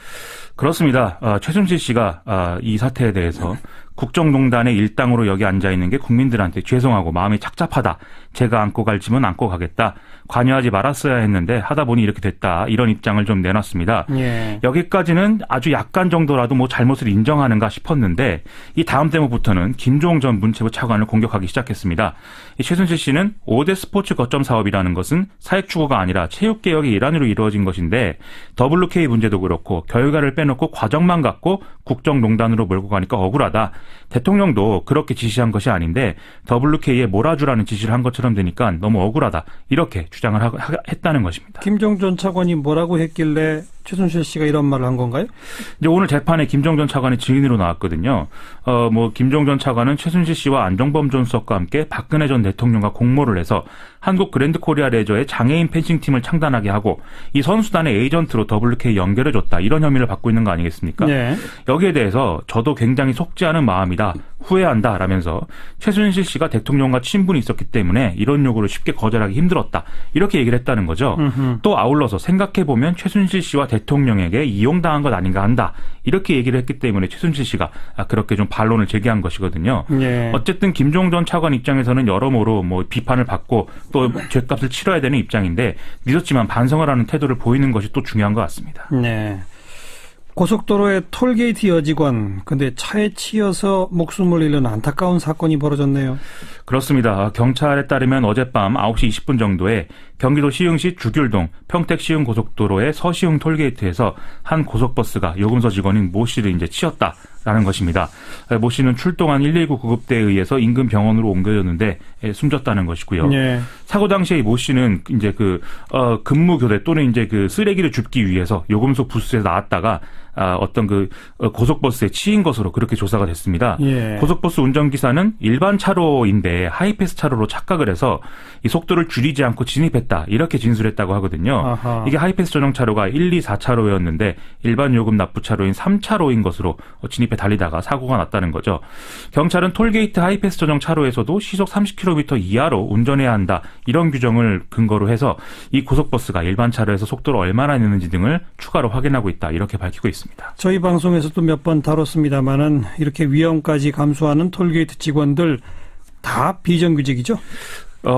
그렇습니다. 최순실 씨가 이 사태에 대해서 국정농단의 일당으로 여기 앉아있는 게 국민들한테 죄송하고 마음이 착잡하다. 제가 안고 갈 짐은 안고 가겠다. 관여하지 말았어야 했는데 하다 보니 이렇게 됐다. 이런 입장을 좀 내놨습니다. 예. 여기까지는 아주 약간 정도라도 뭐 잘못을 인정하는가 싶었는데 이 다음 대목부터는 김종웅 전 문체부 차관을 공격하기 시작했습니다. 이 최순실 씨는 5대 스포츠 거점 사업이라는 것은 사익추구가 아니라 체육개혁의 일환으로 이루어진 것인데 WK 문제도 그렇고 결과를 빼놓고 과정만 갖고 국정농단으로 몰고 가니까 억울하다. 대통령도 그렇게 지시한 것이 아닌데 WK에 몰아주라는 지시를 한 것처럼 되니까 너무 억울하다. 이렇게 주장을 했다는 것입니다. 김종 전 차관이 뭐라고 했길래 최순실 씨가 이런 말을 한 건가요? 이제 오늘 재판에 김종 전 차관이 증인으로 나왔거든요. 김종 전 차관은 최순실 씨와 안종범 전 수석과 함께 박근혜 전 대통령과 공모를 해서 한국 그랜드 코리아 레저의 장애인 펜싱팀을 창단하게 하고 이 선수단의 에이전트로 WK 연결해줬다. 이런 혐의를 받고 있는 거 아니겠습니까? 네. 여기에 대해서 저도 굉장히 속지 않은 마음이다. 후회한다. 라면서 최순실 씨가 대통령과 친분이 있었기 때문에 이런 요구를 쉽게 거절하기 힘들었다. 이렇게 얘기를 했다는 거죠. 또 아울러서 생각해보면 최순실 씨와 대통령에게 이용당한 것 아닌가 한다. 이렇게 얘기를 했기 때문에 최순실 씨가 그렇게 좀 반론을 제기한 것이거든요. 네. 어쨌든 김종 전 차관 입장에서는 여러모로 비판을 받고 또 죗값을 치러야 되는 입장인데 늦었지만 반성을 하는 태도를 보이는 것이 또 중요한 것 같습니다. 네. 고속도로의 톨게이트 여직원, 근데 차에 치여서 목숨을 잃는 안타까운 사건이 벌어졌네요. 그렇습니다. 경찰에 따르면 어젯밤 9시 20분 정도에 경기도 시흥시 주귤동 평택 시흥 고속도로의 서시흥 톨게이트에서 한 고속버스가 요금소 직원인 모 씨를 이제 치었다라는 것입니다. 모 씨는 출동한 119 구급대에 의해서 인근 병원으로 옮겨졌는데 숨졌다는 것이고요. 네. 사고 당시에 모 씨는 이제 근무 교대 또는 이제 쓰레기를 줍기 위해서 요금소 부스에서 나왔다가 어떤 고속버스에 치인 것으로 그렇게 조사가 됐습니다. 예. 고속버스 운전기사는 일반 차로인데 하이패스 차로로 착각을 해서 이 속도를 줄이지 않고 진입했다. 이렇게 진술했다고 하거든요. 아하. 이게 하이패스 전용 차로가 1, 2, 4차로였는데 일반 요금 납부 차로인 3차로인 것으로 진입해 달리다가 사고가 났다는 거죠. 경찰은 톨게이트 하이패스 전용 차로에서도 시속 30km 이하로 운전해야 한다. 이런 규정을 근거로 해서 이 고속버스가 일반 차로에서 속도를 얼마나 내는지 등을 추가로 확인하고 있다. 이렇게 밝히고 있습니다. 저희 방송에서도 몇 번 다뤘습니다만은 이렇게 위험까지 감수하는 톨게이트 직원들 다 비정규직이죠?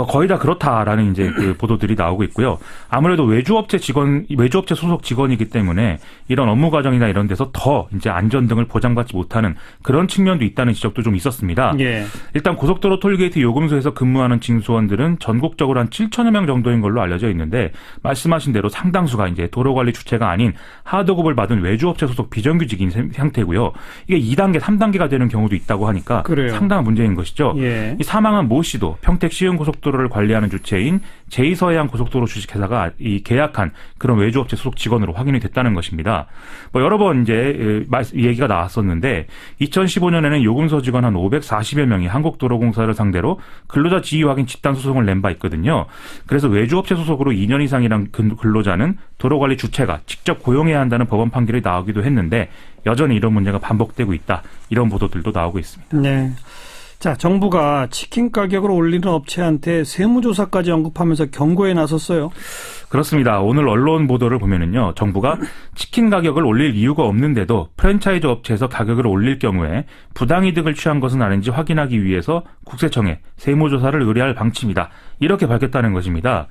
거의 다 그렇다라는 이제 보도들이 나오고 있고요. 아무래도 외주업체 소속 직원이기 때문에 이런 업무 과정이나 이런 데서 더 이제 안전 등을 보장받지 못하는 그런 측면도 있다는 지적도 좀 있었습니다. 예. 일단 고속도로 톨게이트 요금소에서 근무하는 징수원들은 전국적으로 한 7천여 명 정도인 걸로 알려져 있는데 말씀하신 대로 상당수가 이제 도로관리 주체가 아닌 하도급을 받은 외주업체 소속 비정규직인 상태고요. 이게 2단계, 3단계가 되는 경우도 있다고 하니까 그래요. 상당한 문제인 것이죠. 예. 이 사망한 모 씨도 평택 시흥 고속도로를 관리하는 주체인 제2서해안 고속도로 주식회사가 이 계약한 그런 외주업체 소속 직원으로 확인이 됐다는 것입니다. 여러 번 이제 얘기가 나왔었는데 2015년에는 요금소 직원 한 540여 명이 한국도로공사를 상대로 근로자 지위 확인 집단 소송을 낸 바 있거든요. 그래서 외주업체 소속으로 2년 이상이란 근로자는 도로관리 주체가 직접 고용해야 한다는 법원 판결이 나오기도 했는데 여전히 이런 문제가 반복되고 있다. 이런 보도들도 나오고 있습니다. 네. 자, 정부가 치킨 가격을 올리는 업체한테 세무조사까지 언급하면서 경고에 나섰어요. 그렇습니다. 오늘 언론 보도를 보면은요, 정부가 치킨 가격을 올릴 이유가 없는데도 프랜차이즈 업체에서 가격을 올릴 경우에 부당이득을 취한 것은 아닌지 확인하기 위해서 국세청에 세무조사를 의뢰할 방침이다. 이렇게 밝혔다는 것입니다.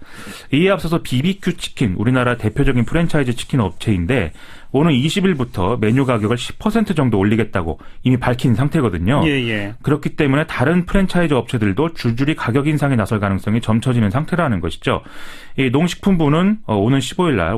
이에 앞서서 BBQ 치킨, 우리나라 대표적인 프랜차이즈 치킨 업체인데 오는 20일부터 메뉴 가격을 10% 정도 올리겠다고 이미 밝힌 상태거든요. 예. 그렇기 때문에 다른 프랜차이즈 업체들도 줄줄이 가격 인상에 나설 가능성이 점쳐지는 상태라는 것이죠. 이 농식품부는 오는 15일 날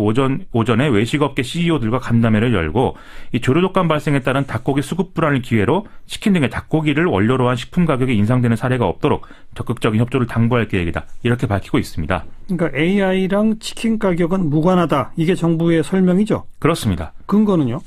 오전에 외식업계 CEO들과 간담회를 열고 이 조류독감 발생에 따른 닭고기 수급 불안을 기회로 치킨 등의 닭고기를 원료로 한 식품 가격이 인상되는 사례가 없도록 적극적인 협조를 당부할 계획이다. 이렇게 밝히고 있습니다. 그러니까 AI랑 치킨 가격은 무관하다. 이게 정부의 설명이죠? 그렇습니다. 근거는요?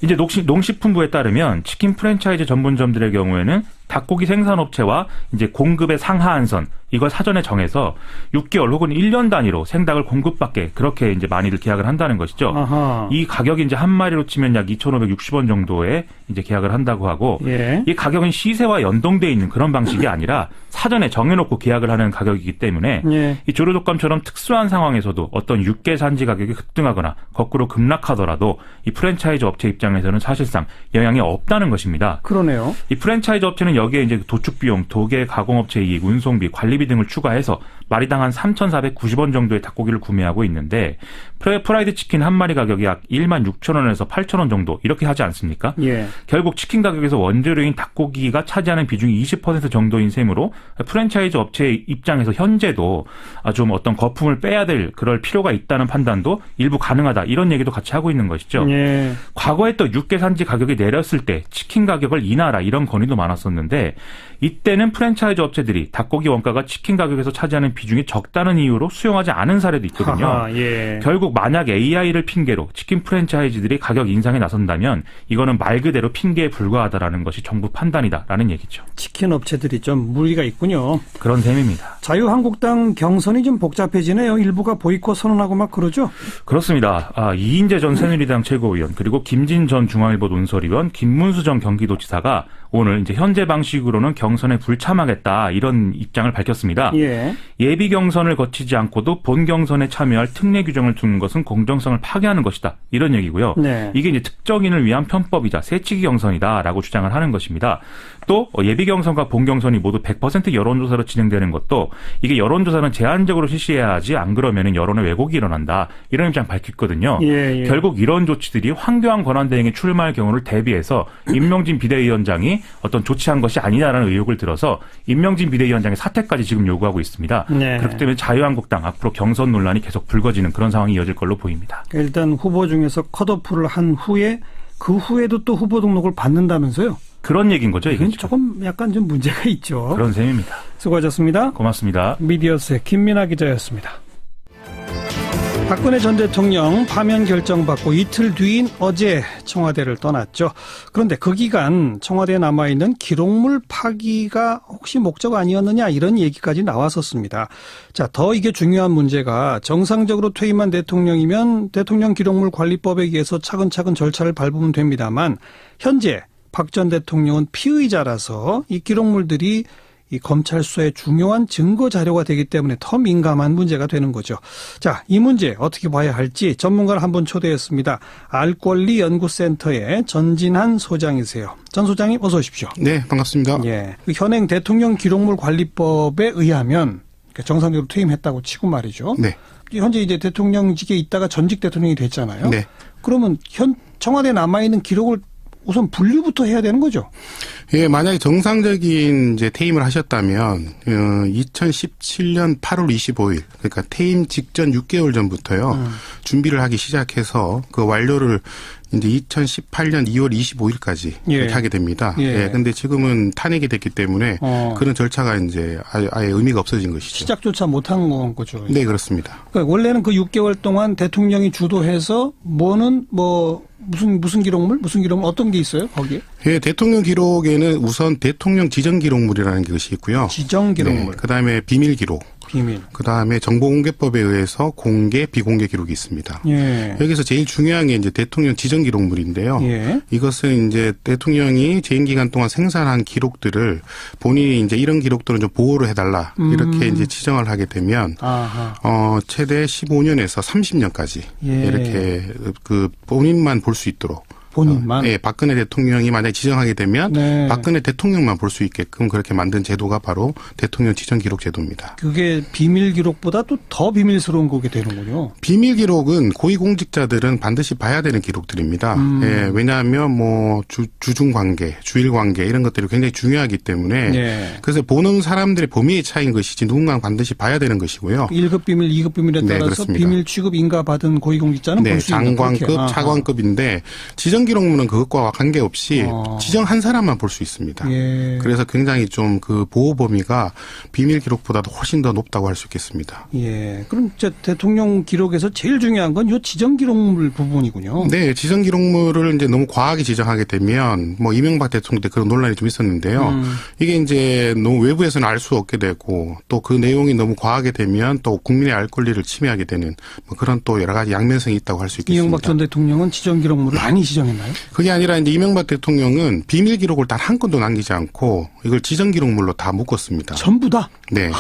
이제 농식품부에 따르면 치킨 프랜차이즈 전문점들의 경우에는 닭고기 생산업체와 이제 공급의 상하한선 이걸 사전에 정해서 6개월 혹은 1년 단위로 생닭을 공급받게 그렇게 이제 많이들 계약을 한다는 것이죠. 아하. 이 가격이 이제 한 마리로 치면 약 2,560원 정도에 이제 계약을 한다고 하고 예. 이 가격은 시세와 연동돼 있는 그런 방식이 아니라 사전에 정해놓고 계약을 하는 가격이기 때문에 예. 이 조류독감처럼 특수한 상황에서도 어떤 육개 산지 가격이 급등하거나 거꾸로 급락하더라도 이 프랜차이즈 업체 입장에서는 사실상 영향이 없다는 것입니다. 그러네요. 이 프랜차이즈 업체는 여기에 이제 도축 비용, 도계 가공업체 이익, 운송비, 관리비 등을 추가해서 마리당 한 3,490원 정도의 닭고기를 구매하고 있는데 프라이드 치킨 한 마리 가격이 약 16,000원에서 8,000원 정도 이렇게 하지 않습니까? 예. 결국 치킨 가격에서 원재료인 닭고기가 차지하는 비중이 20% 정도인 셈으로 프랜차이즈 업체의 입장에서 현재도 좀 어떤 거품을 빼야 될 그럴 필요가 있다는 판단도 일부 가능하다 이런 얘기도 같이 하고 있는 것이죠. 예. 과거에 또 육개 산지 가격이 내렸을 때 치킨 가격을 인하하라 이런 건의도 많았었는데 이때는 프랜차이즈 업체들이 닭고기 원가가 치킨 가격에서 차지하는 비중이 적다는 이유로 수용하지 않은 사례도 있거든요. 하하, 예. 결국 만약 AI를 핑계로 치킨 프랜차이즈들이 가격 인상에 나선다면 이거는 말 그대로 핑계에 불과하다라는 것이 정부 판단이다라는 얘기죠. 치킨 업체들이 좀 무리가 있군요. 그런 셈입니다. 자유한국당 경선이 좀 복잡해지네요. 일부가 보이콧 선언하고 막 그러죠? 그렇습니다. 이인재 전 새누리당 최고위원 그리고 김진 전 중앙일보 논설위원 김문수 전 경기도지사가 오늘 이제 현재 방식으로는 경선에 불참하겠다 이런 입장을 밝혔습니다. 예. 예비 경선을 거치지 않고도 본 경선에 참여할 특례 규정을 두는 것은 공정성을 파괴하는 것이다. 이런 얘기고요. 네. 이게 이제 특정인을 위한 편법이자 새치기 경선이다라고 주장을 하는 것입니다. 또 예비 경선과 본 경선이 모두 100% 여론조사로 진행되는 것도 이게 여론조사는 제한적으로 실시해야 하지 안 그러면은 여론의 왜곡이 일어난다. 이런 입장 밝혔거든요. 예. 결국 이런 조치들이 황교안 권한대행이 출마할 경우를 대비해서 임명진 비대위원장이 어떤 조치한 것이 아니냐라는 의혹을 들어서 임명진 비대위원장의 사퇴까지 지금 요구하고 있습니다. 네. 그렇기 때문에 자유한국당 앞으로 경선 논란이 계속 불거지는 그런 상황이 이어질 걸로 보입니다. 일단 후보 중에서 컷오프를 한 후에 그 후에도 또 후보 등록을 받는다면서요? 그런 얘기인 거죠. 이건 조금 약간 좀 문제가 있죠. 그런 셈입니다. 수고하셨습니다. 고맙습니다. 미디어스의 김민아 기자였습니다. 박근혜 전 대통령 파면 결정받고 이틀 뒤인 어제 청와대를 떠났죠. 그런데 그 기간 청와대에 남아있는 기록물 파기가 혹시 목적 아니었느냐 이런 얘기까지 나왔었습니다. 자, 더 이게 중요한 문제가 정상적으로 퇴임한 대통령이면 대통령 기록물 관리법에 의해서 차근차근 절차를 밟으면 됩니다만 현재 박 전 대통령은 피의자라서 이 기록물들이 이 검찰 수사의 중요한 증거 자료가 되기 때문에 더 민감한 문제가 되는 거죠. 자, 이 문제 어떻게 봐야 할지 전문가를 한분 초대했습니다. 알권리연구센터의 전진한 소장이세요. 전 소장님 어서 오십시오. 네, 반갑습니다. 예, 현행 대통령 기록물 관리법에 의하면 정상적으로 퇴임했다고 치고 말이죠. 네. 현재 이제 대통령직에 있다가 전직 대통령이 됐잖아요. 네. 그러면 청와대에 남아있는 기록을 우선 분류부터 해야 되는 거죠. 예, 만약에 정상적인 이제 퇴임을 하셨다면 2017년 8월 25일 그러니까 퇴임 직전 6개월 전부터요. 준비를 하기 시작해서 그 완료를 이제 2018년 2월 25일까지 이렇게 하게 됩니다. 예. 근데 지금은 탄핵이 됐기 때문에 그런 절차가 이제 아예 의미가 없어진 것이죠. 시작조차 못한 거죠. 네, 그렇습니다. 그러니까 원래는 그 6개월 동안 대통령이 주도해서 무슨 기록물 어떤 게 있어요 거기에? 예, 대통령 기록에는 우선 대통령 지정 기록물이라는 것이 있고요. 지정 기록물. 네, 그다음에 비밀 기록. 그다음에 정보공개법에 의해서 공개, 비공개 기록이 있습니다. 예. 여기서 제일 중요한 게 이제 대통령 지정 기록물인데요. 예. 이것은 이제 대통령이 재임 기간 동안 생산한 기록들을 본인이 이제 이런 기록들은 좀 보호를 해달라 이렇게 이제 지정을 하게 되면 최대 15년에서 30년까지 예. 이렇게 그 본인만 볼 수 있도록. 본인만? 네, 박근혜 대통령이 만약에 지정하게 되면 네. 박근혜 대통령만 볼 수 있게끔 그렇게 만든 제도가 바로 대통령 지정 기록 제도입니다. 그게 비밀 기록보다 또 더 비밀스러운 거게 되는군요. 비밀 기록은 고위공직자들은 반드시 봐야 되는 기록들입니다. 예, 왜냐하면 뭐 주중 관계, 주일 관계 이런 것들이 굉장히 중요하기 때문에 네. 그래서 보는 사람들의 범위의 차이인 것이지 누군가 반드시 봐야 되는 것이고요. 1급 비밀, 2급 비밀에 따라서 네, 비밀 취급 인가 받은 고위공직자는 네, 볼 수 있는 장관급, 차관급인데 지정 기록물은 그것과 관계없이 지정한 사람만 볼 수 있습니다. 예. 그래서 굉장히 좀 그 보호 범위가 비밀 기록보다도 훨씬 더 높다고 할 수 있겠습니다. 예. 그럼 대통령 기록에서 제일 중요한 건 이 지정 기록물 부분이군요. 네, 지정 기록물을 이제 너무 과하게 지정하게 되면 뭐 이명박 대통령 때 그런 논란이 좀 있었는데요. 이게 이제 너무 외부에서는 알 수 없게 되고 또 그 내용이 너무 과하게 되면 또 국민의 알 권리를 침해하게 되는 뭐 그런 또 여러 가지 양면성이 있다고 할 수 있겠습니다. 이명박 전 대통령은 지정 기록물을 많이 지정했나요? 그게 아니라 이제 이명박 대통령은 비밀 기록을 단 한 건도 남기지 않고 이걸 지정 기록물로 다 묶었습니다. 전부 다? 네.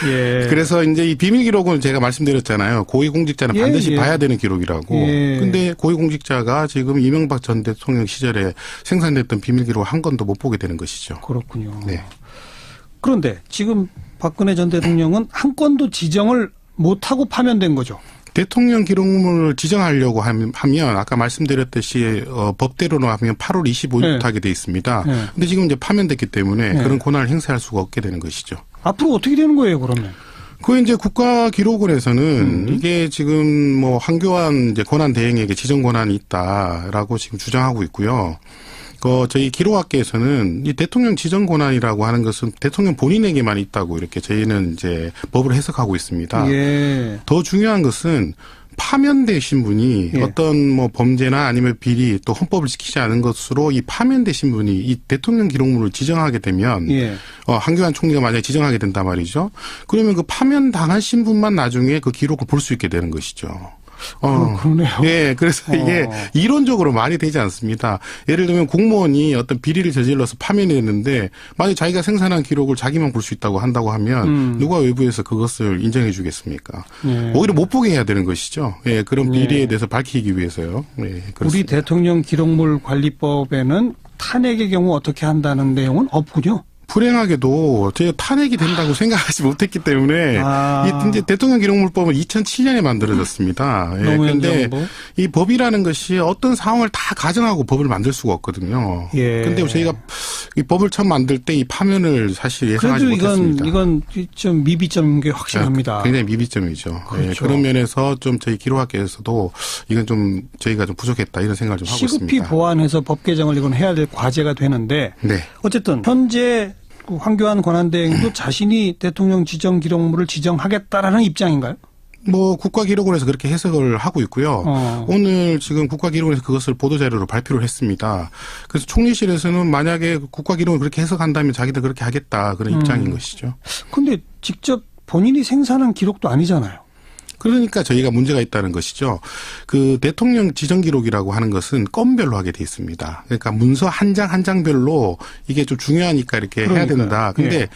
예. 그래서 이제 이 비밀 기록은 제가 말씀드렸잖아요. 고위공직자는 반드시 봐야 되는 기록이라고. 근데 고위공직자가 지금 이명박 전 대통령 시절에 생산됐던 비밀 기록을 한 건도 못 보게 되는 것이죠. 그렇군요. 네. 그런데 지금 박근혜 전 대통령은 한 건도 지정을 못하고 파면된 거죠. 대통령 기록물을 지정하려고 하면 아까 말씀드렸듯이 법대로는 하면 8월 25일부터 하게 돼 있습니다. 그런데 지금 이제 파면됐기 때문에 그런 권한을 행사할 수가 없게 되는 것이죠. 앞으로 어떻게 되는 거예요, 그러면? 그 이제 국가기록원에서는 이게 지금 뭐 황교안 이제 권한 대행에게 지정 권한이 있다라고 지금 주장하고 있고요. 저희 기록학계에서는 이 대통령 지정 권한이라고 하는 것은 대통령 본인에게만 있다고 이렇게 저희는 이제 법을 해석하고 있습니다. 예. 더 중요한 것은 파면되신 분이 어떤 뭐 범죄나 아니면 비리 또 헌법을 지키지 않은 것으로 이 파면되신 분이 이 대통령 기록물을 지정하게 되면 황교안 총리가 만약에 지정하게 된단 말이죠. 그러면 그 파면 당하신 분만 나중에 그 기록을 볼 수 있게 되는 것이죠. 그러네요. 네, 그래서 이게 이론적으로 말이 되지 않습니다. 예를 들면 공무원이 어떤 비리를 저질러서 파면이 됐는데 만약 자기가 생산한 기록을 자기만 볼 수 있다고 한다고 하면 누가 외부에서 그것을 인정해 주겠습니까? 오히려 못 보게 해야 되는 것이죠. 예, 그런 비리에 대해서 밝히기 위해서요. 네, 우리 대통령 기록물 관리법에는 탄핵의 경우 어떻게 한다는 내용은 없군요. 불행하게도 저희가 탄핵이 된다고 생각하지 못했기 때문에 이제 대통령 기록물법은 2007년에 만들어졌습니다. 그런데 이 법이라는 것이 어떤 상황을 다 가정하고 법을 만들 수가 없거든요. 그런데 저희가 이 법을 처음 만들 때 이 파면을 사실 예상하지 못했습니다. 이건 좀 미비점인 게 확실합니다. 굉장히 미비점이죠. 그렇죠. 그런 면에서 좀 저희 기록학계에서도 이건 좀 저희가 좀 부족했다 이런 생각을 좀 하고 있습니다. 시급히 보완해서 법 개정을 이건 해야 될 과제가 되는데 어쨌든 현재 황교안 권한대행도 자신이 대통령 지정 기록물을 지정하겠다라는 입장인가요? 뭐 국가기록원에서 그렇게 해석을 하고 있고요. 오늘 지금 국가기록원에서 그것을 보도자료로 발표를 했습니다. 그래서 총리실에서는 만약에 국가기록을 그렇게 해석한다면 자기들 그렇게 하겠다 그런 입장인 것이죠. 그런데 직접 본인이 생산한 기록도 아니잖아요. 그러니까 저희가 문제가 있다는 것이죠. 그 대통령 지정 기록이라고 하는 것은 건별로 하게 돼 있습니다. 그러니까 문서 한 장 한 장별로 이게 좀 중요하니까 이렇게 해야 된다. 근데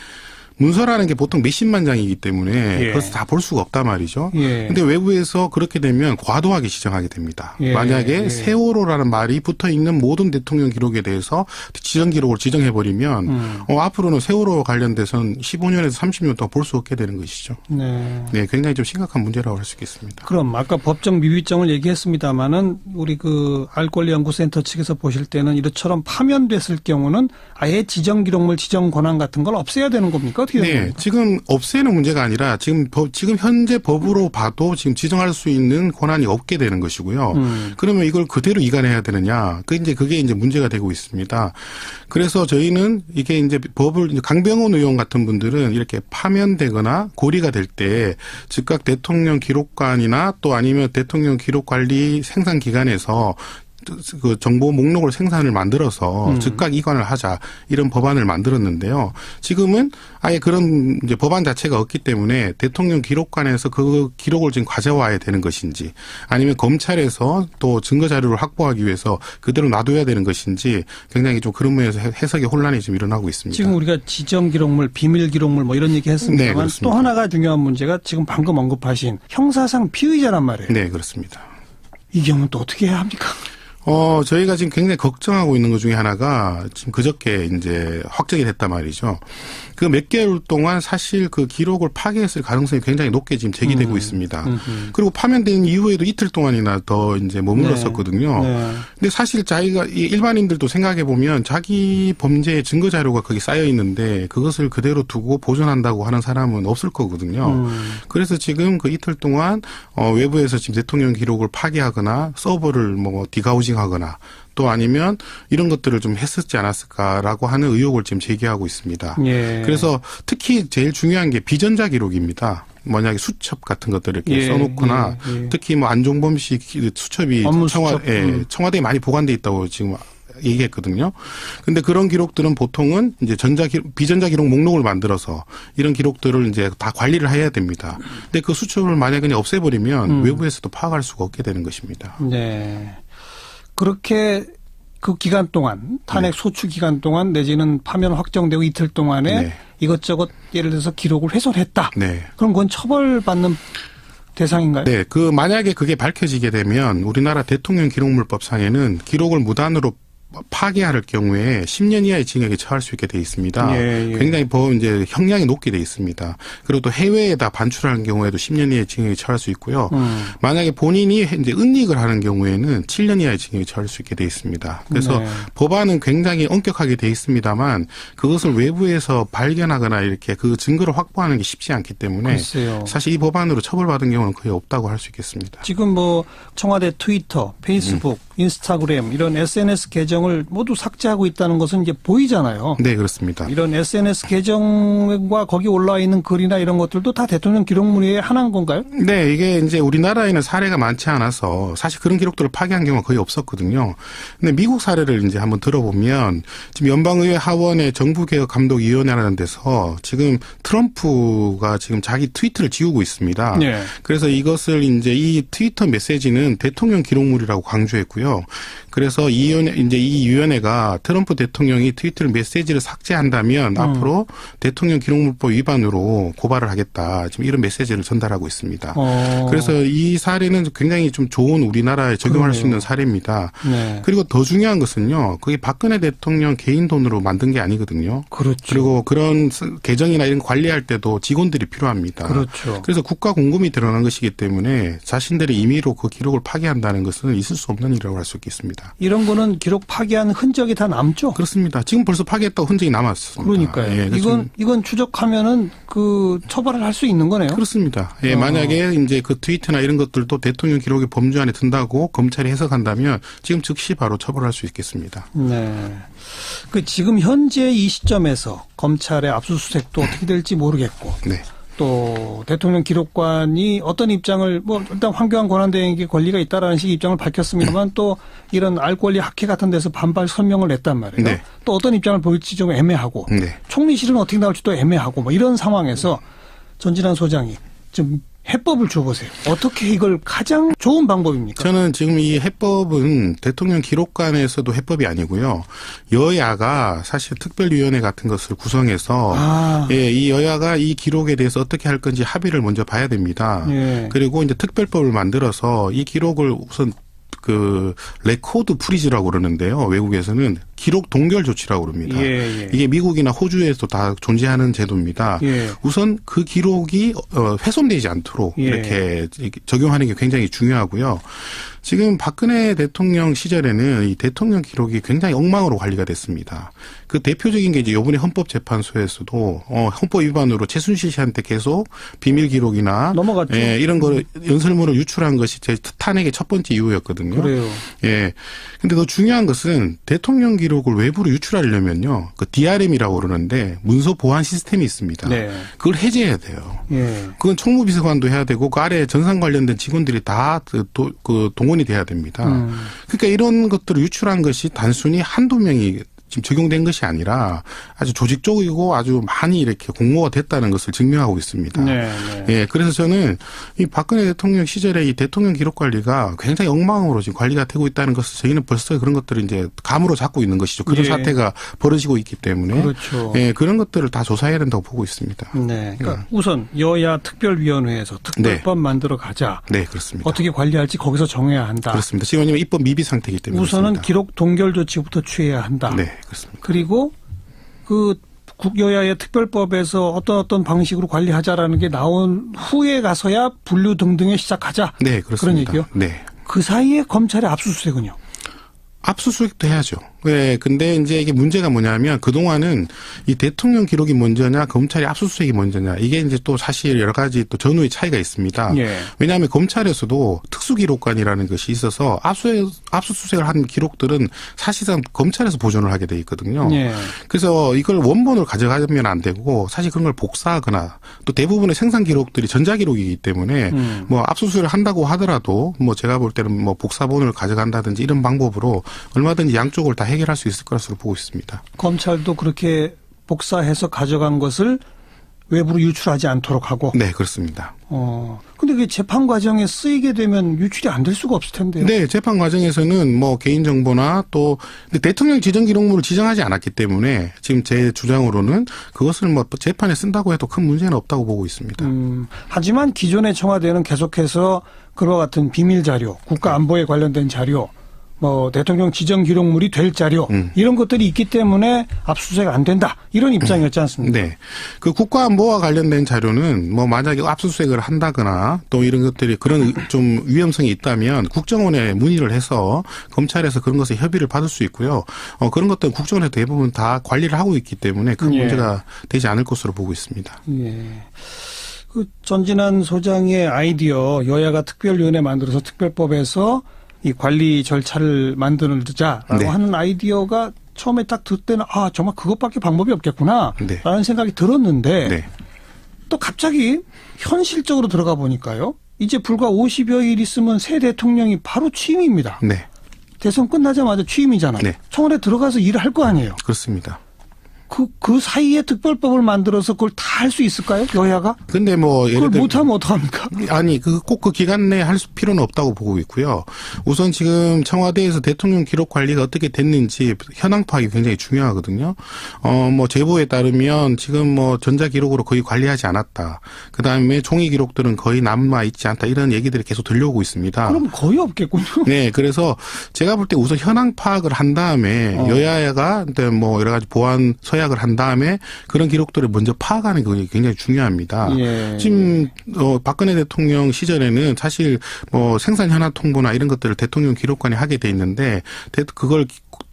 문서라는 게 보통 몇십만 장이기 때문에 그것을 다 볼 수가 없단 말이죠. 그런데 외부에서 그렇게 되면 과도하게 지정하게 됩니다. 만약에 세월호라는 말이 붙어있는 모든 대통령 기록에 대해서 지정 기록을 지정해버리면 앞으로는 세월호 관련돼서는 15년에서 30년 동안 볼 수 없게 되는 것이죠. 네, 굉장히 좀 심각한 문제라고 할 수 있겠습니다. 그럼 아까 법적 미비점을 얘기했습니다마는 우리 그 알권리연구센터 측에서 보실 때는 이처럼 파면됐을 경우는 아예 지정 기록물 지정 권한 같은 걸 없애야 되는 겁니까? 네, 지금 없애는 문제가 아니라 지금 현재 법으로 봐도 지금 지정할 수 있는 권한이 없게 되는 것이고요. 그러면 이걸 그대로 이관해야 되느냐? 그게 이제 문제가 되고 있습니다. 그래서 저희는 이게 이제 법을 강병원 의원 같은 분들은 이렇게 파면되거나 고리가 될 때 즉각 대통령 기록관이나 또 아니면 대통령 기록관리 생산기관에서 그 정보 목록을 생산을 만들어서 즉각 이관을 하자 이런 법안을 만들었는데요. 지금은 아예 그런 이제 법안 자체가 없기 때문에 대통령 기록관에서 그 기록을 지금 가져와야 되는 것인지 아니면 검찰에서 또 증거 자료를 확보하기 위해서 그대로 놔둬야 되는 것인지 굉장히 좀 그런 면에서 해석의 혼란이 좀 일어나고 있습니다. 지금 우리가 지정 기록물, 비밀 기록물 뭐 이런 얘기 했습니다만 또 하나가 중요한 문제가 지금 방금 언급하신 형사상 피의자란 말이에요. 네, 그렇습니다. 이 경우는 또 어떻게 해야 합니까? 저희가 지금 굉장히 걱정하고 있는 것 중에 하나가 지금 그저께 이제 확정이 됐단 말이죠. 그 몇 개월 동안 사실 그 기록을 파괴했을 가능성이 굉장히 높게 지금 제기되고 있습니다. 그리고 파면된 이후에도 이틀 동안이나 더 이제 머물렀었거든요. 근데 사실 자기가 일반인들도 생각해 보면 자기 범죄의 증거 자료가 거기 쌓여 있는데 그것을 그대로 두고 보존한다고 하는 사람은 없을 거거든요. 그래서 지금 그 이틀 동안 외부에서 지금 대통령 기록을 파괴하거나 서버를 뭐 디가우징하거나 또 아니면 이런 것들을 좀 했었지 않았을까라고 하는 의혹을 지금 제기하고 있습니다. 그래서 특히 제일 중요한 게 비전자 기록입니다. 만약에 수첩 같은 것들을 이렇게 써놓거나 특히 뭐 안종범 씨 수첩이 청와대에 많이 보관돼 있다고 지금 얘기했거든요. 근데 그런 기록들은 보통은 이제 비전자 기록 목록을 만들어서 이런 기록들을 이제 다 관리를 해야 됩니다. 근데 그 수첩을 만약에 그냥 없애버리면 외부에서도 파악할 수가 없게 되는 것입니다. 네. 그렇게 그 기간 동안 탄핵 소추 기간 동안 내지는 파면 확정되고 이틀 동안에 이것저것 예를 들어서 기록을 훼손했다. 그럼 그건 처벌받는 대상인가요? 네. 만약에 그게 밝혀지게 되면 우리나라 대통령 기록물법상에는 기록을 무단으로 파기할 경우에 10년 이하의 징역에 처할 수 있게 돼 있습니다. 예, 예. 굉장히 이제 형량이 높게 돼 있습니다. 그리고 또 해외에다 반출하는 경우에도 10년 이하의 징역에 처할 수 있고요. 만약에 본인이 이제 은닉을 하는 경우에는 7년 이하의 징역에 처할 수 있게 돼 있습니다. 그래서 네. 법안은 굉장히 엄격하게 돼 있습니다만 그것을 외부에서 발견하거나 이렇게 그 증거를 확보하는 게 쉽지 않기 때문에 글쎄요. 사실 이 법안으로 처벌받은 경우는 거의 없다고 할 수 있겠습니다. 지금 청와대 트위터, 페이스북, 인스타그램 이런 SNS 계정을 모두 삭제하고 있다는 것은 이제 보이잖아요. 네, 그렇습니다. 이런 SNS 계정과 거기 올라와 있는 글이나 이런 것들도 다 대통령 기록물에 하나인 건가요? 네, 이게 이제 우리나라에는 사례가 많지 않아서 사실 그런 기록들을 파기한 경우가 거의 없었거든요. 근데 미국 사례를 이제 한번 들어보면 지금 연방의회 하원의 정부개혁감독위원회라는 데서 지금 트럼프가 지금 자기 트위터를 지우고 있습니다. 네. 그래서 이것을 이제 이 트위터 메시지는 대통령 기록물이라고 강조했고요. 그래서 이 위원회가 트럼프 대통령이 트위터 메시지를 삭제한다면 앞으로 대통령 기록물법 위반으로 고발을 하겠다. 지금 이런 메시지를 전달하고 있습니다. 그래서 이 사례는 굉장히 좀 좋은 우리나라에 적용할 수 있는 사례입니다. 네. 그리고 더 중요한 것은요. 그게 박근혜 대통령 개인 돈으로 만든 게 아니거든요. 그렇죠. 그리고 그런 계정이나 이런 거 관리할 때도 직원들이 필요합니다. 그렇죠. 그래서 국가 공금이 드러난 것이기 때문에 자신들의 임의로 그 기록을 파기한다는 것은 있을 수 없는 일이라고 할 수 있겠습니다. 이런 거는 기록 파기한 흔적이 다 남죠? 그렇습니다. 지금 벌써 파기했다고 흔적이 남았습니다. 그러니까요. 예, 이건 추적하면은 처벌을 할 수 있는 거네요. 그렇습니다. 예, 만약에 이제 그 트위터나 이런 것들도 대통령 기록의 범주 안에 든다고 검찰이 해석한다면 지금 즉시 바로 처벌할 수 있겠습니다. 네. 지금 현재 이 시점에서 검찰의 압수수색도 어떻게 될지 모르겠고. 네. 또 대통령 기록관이 어떤 입장을 일단 황교안 권한대행에게 권리가 있다라는 식의 입장을 밝혔습니다만 또 이런 알 권리 학회 같은 데서 반발 설명을 냈단 말이에요. 네. 또 어떤 입장을 보일지 좀 애매하고 네. 총리실은 어떻게 나올지도 애매하고 이런 상황에서 전진환 소장이 좀 해법을 줘보세요. 어떻게 이걸 가장 좋은 방법입니까? 저는 지금 이 해법은 대통령 기록관에서도 해법이 아니고요. 여야가 사실 특별위원회 같은 것을 구성해서 예, 이 여야가 이 기록에 대해서 어떻게 할 건지 합의를 먼저 봐야 됩니다. 예. 그리고 이제 특별법을 만들어서 이 기록을 우선 레코드 프리즈라고 그러는데요. 외국에서는 기록 동결 조치라고 그럽니다. 예, 예. 이게 미국이나 호주에서 다 존재하는 제도입니다. 예. 우선 그 기록이 훼손되지 않도록 예. 이렇게 적용하는 게 굉장히 중요하고요. 지금 박근혜 대통령 시절에는 이 대통령 기록이 굉장히 엉망으로 관리가 됐습니다. 그 대표적인 게 이제 이번에 헌법재판소에서도 헌법 위반으로 최순실 씨한테 계속 비밀 기록이나 넘어갔죠. 예, 이런 거 연설문을 유출한 것이 제 탄핵의 첫 번째 이유였거든요. 그래요. 예. 근데 더 중요한 것은 대통령 기록을 외부로 유출하려면요. 그 DRM이라고 그러는데 문서 보안 시스템이 있습니다. 네. 그걸 해제해야 돼요. 예. 그건 총무비서관도 해야 되고 그 아래 전산 관련된 직원들이 다 동원이 돼야 됩니다. 그러니까 이런 것들을 유출한 것이 단순히 한두 명이 지금 적용된 것이 아니라 아주 조직적이고 아주 많이 이렇게 공모가 됐다는 것을 증명하고 있습니다. 네, 네. 예, 그래서 저는 이 박근혜 대통령 시절에 이 대통령 기록 관리가 굉장히 엉망으로 지금 관리가 되고 있다는 것을 저희는 벌써 그런 것들을 이제 감으로 잡고 있는 것이죠. 그런 예. 사태가 벌어지고 있기 때문에 그렇죠. 예, 그런 것들을 다 조사해야 된다고 보고 있습니다. 네, 그러니까 우선 여야 특별위원회에서 특별법 네. 만들어 가자. 네, 그렇습니다. 어떻게 관리할지 거기서 정해야 한다. 그렇습니다. 지금 왜냐하면 입법 미비 상태이기 때문에 우선은 그렇습니다. 기록 동결 조치부터 취해야 한다. 네. 그렇습니다. 그리고 국여야의 특별법에서 어떤 방식으로 관리하자라는 게 나온 후에 가서야 분류 등등에 시작하자. 네, 그렇습니다. 그런 얘기요? 네. 그 사이에 검찰의 압수수색은요? 압수수색도 해야죠. 네, 근데 이제 이게 문제가 뭐냐면 그동안은 이 대통령 기록이 먼저냐 검찰이 압수수색이 먼저냐 이게 이제 또 사실 여러 가지 또 전후의 차이가 있습니다. 예. 왜냐하면 검찰에서도 특수기록관이라는 것이 있어서 압수수색을 한 기록들은 사실상 검찰에서 보존을 하게 돼 있거든요. 예. 그래서 이걸 원본으로 가져가면 안 되고 사실 그런 걸 복사하거나 또 대부분의 생산 기록들이 전자기록이기 때문에 뭐 압수수색을 한다고 하더라도 뭐 제가 볼 때는 뭐 복사본을 가져간다든지 이런 방법으로 얼마든지 양쪽을 다 해결할 수 있을 것으로 보고 있습니다. 검찰도 그렇게 복사해서 가져간 것을 외부로 유출하지 않도록 하고. 네, 그렇습니다. 근데 그게 재판 과정에 쓰이게 되면 유출이 안 될 수가 없을 텐데요. 네, 재판 과정에서는 뭐 개인정보나 또 근데 대통령 지정 기록물을 지정하지 않았기 때문에 지금 제 주장으로는 그것을 뭐 재판에 쓴다고 해도 큰 문제는 없다고 보고 있습니다. 하지만 기존의 청와대는 계속해서 그와 같은 비밀 자료, 국가 안보에 관련된 자료 뭐 대통령 지정 기록물이 될 자료 이런 것들이 있기 때문에 압수수색 안 된다 이런 입장이었지 않습니까? 네. 그 국가안보와 관련된 자료는 뭐 만약에 압수수색을 한다거나 또 이런 것들이 그런 좀 위험성이 있다면 국정원에 문의를 해서 검찰에서 그런 것에 협의를 받을 수 있고요. 그런 것들은 국정원에서 대부분 다 관리를 하고 있기 때문에 큰 문제가 되지 않을 것으로 보고 있습니다. 예. 그 전진한 소장의 아이디어 여야가 특별위원회 만들어서 특별법에서 이 관리 절차를 만들자라고 네. 하는 아이디어가 처음에 딱 들 때는 아 정말 그것밖에 방법이 없겠구나 네. 라는 생각이 들었는데 네. 또 갑자기 현실적으로 들어가 보니까요. 이제 불과 50여 일 있으면 새 대통령이 바로 취임입니다. 네. 대선 끝나자마자 취임이잖아요. 네. 청와대 들어가서 일을 할 거 아니에요. 그렇습니다. 그 사이에 특별법을 만들어서 그걸 다 할 수 있을까요? 여야가? 근데 뭐 예를 들어 못하면 어떡합니까? 아니 꼭 그 기간 내에 할 필요는 없다고 보고 있고요. 우선 지금 청와대에서 대통령 기록 관리가 어떻게 됐는지 현황 파악이 굉장히 중요하거든요. 뭐 제보에 따르면 지금 뭐 전자 기록으로 거의 관리하지 않았다. 그다음에 종이 기록들은 거의 남아 있지 않다. 이런 얘기들이 계속 들려오고 있습니다. 그럼 거의 없겠군요. 네, 그래서 제가 볼 때 우선 현황 파악을 한 다음에 여야가 뭐 여러 가지 보안 서약을 한 다음에 그런 기록들을 먼저 파악하는 게 굉장히 중요합니다. 예. 지금 박근혜 대통령 시절에는 사실 뭐 생산 현황 통보나 이런 것들을 대통령 기록관이 하게 돼 있는데 그걸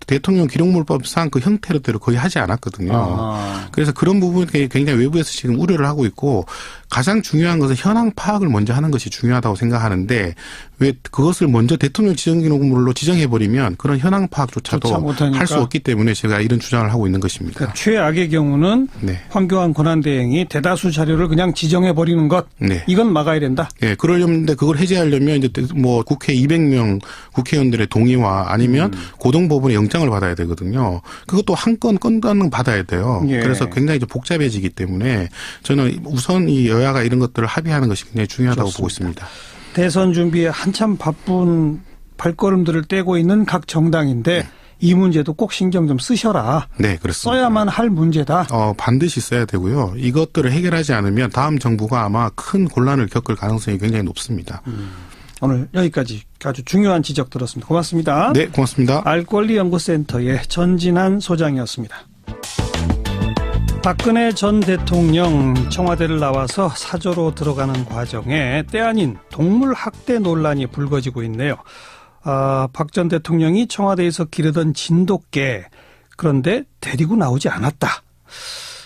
대통령 기록물법상 그 형태로대로 거의 하지 않았거든요. 그래서 그런 부분이 굉장히 외부에서 지금 우려를 하고 있고 가장 중요한 것은 현황 파악을 먼저 하는 것이 중요하다고 생각하는데 왜 그것을 먼저 대통령 지정 기록물로 지정해버리면 그런 현황 파악조차도 할 수 없기 때문에 제가 이런 주장을 하고 있는 것입니다. 그러니까 최악의 경우는 네. 황교안 권한대행이 대다수 자료를 그냥 지정해버리는 것 네. 이건 막아야 된다. 네, 그러려면 그걸 해제하려면 이제 뭐 국회 200명 국회의원들의 동의와 아니면 고등법원의 영장을 받아야 되거든요. 그것도 한 건당 받아야 돼요. 예. 그래서 굉장히 좀 복잡해지기 때문에 저는 우선 이 여야가 이런 것들을 합의하는 것이 굉장히 중요하다고 좋습니다. 보고 있습니다. 대선 준비에 한참 바쁜 발걸음들을 떼고 있는 각 정당인데 이 문제도 꼭 신경 좀 쓰셔라. 네, 그렇습니다. 써야만 할 문제다. 반드시 써야 되고요. 이것들을 해결하지 않으면 다음 정부가 아마 큰 곤란을 겪을 가능성이 굉장히 높습니다. 오늘 여기까지 아주 중요한 지적 들었습니다. 고맙습니다. 네, 고맙습니다. 알권리연구센터의 전진한 소장이었습니다. 박근혜 전 대통령 청와대를 나와서 사저로 들어가는 과정에 때 아닌 동물 학대 논란이 불거지고 있네요. 박 전 대통령이 청와대에서 기르던 진돗개 그런데 데리고 나오지 않았다.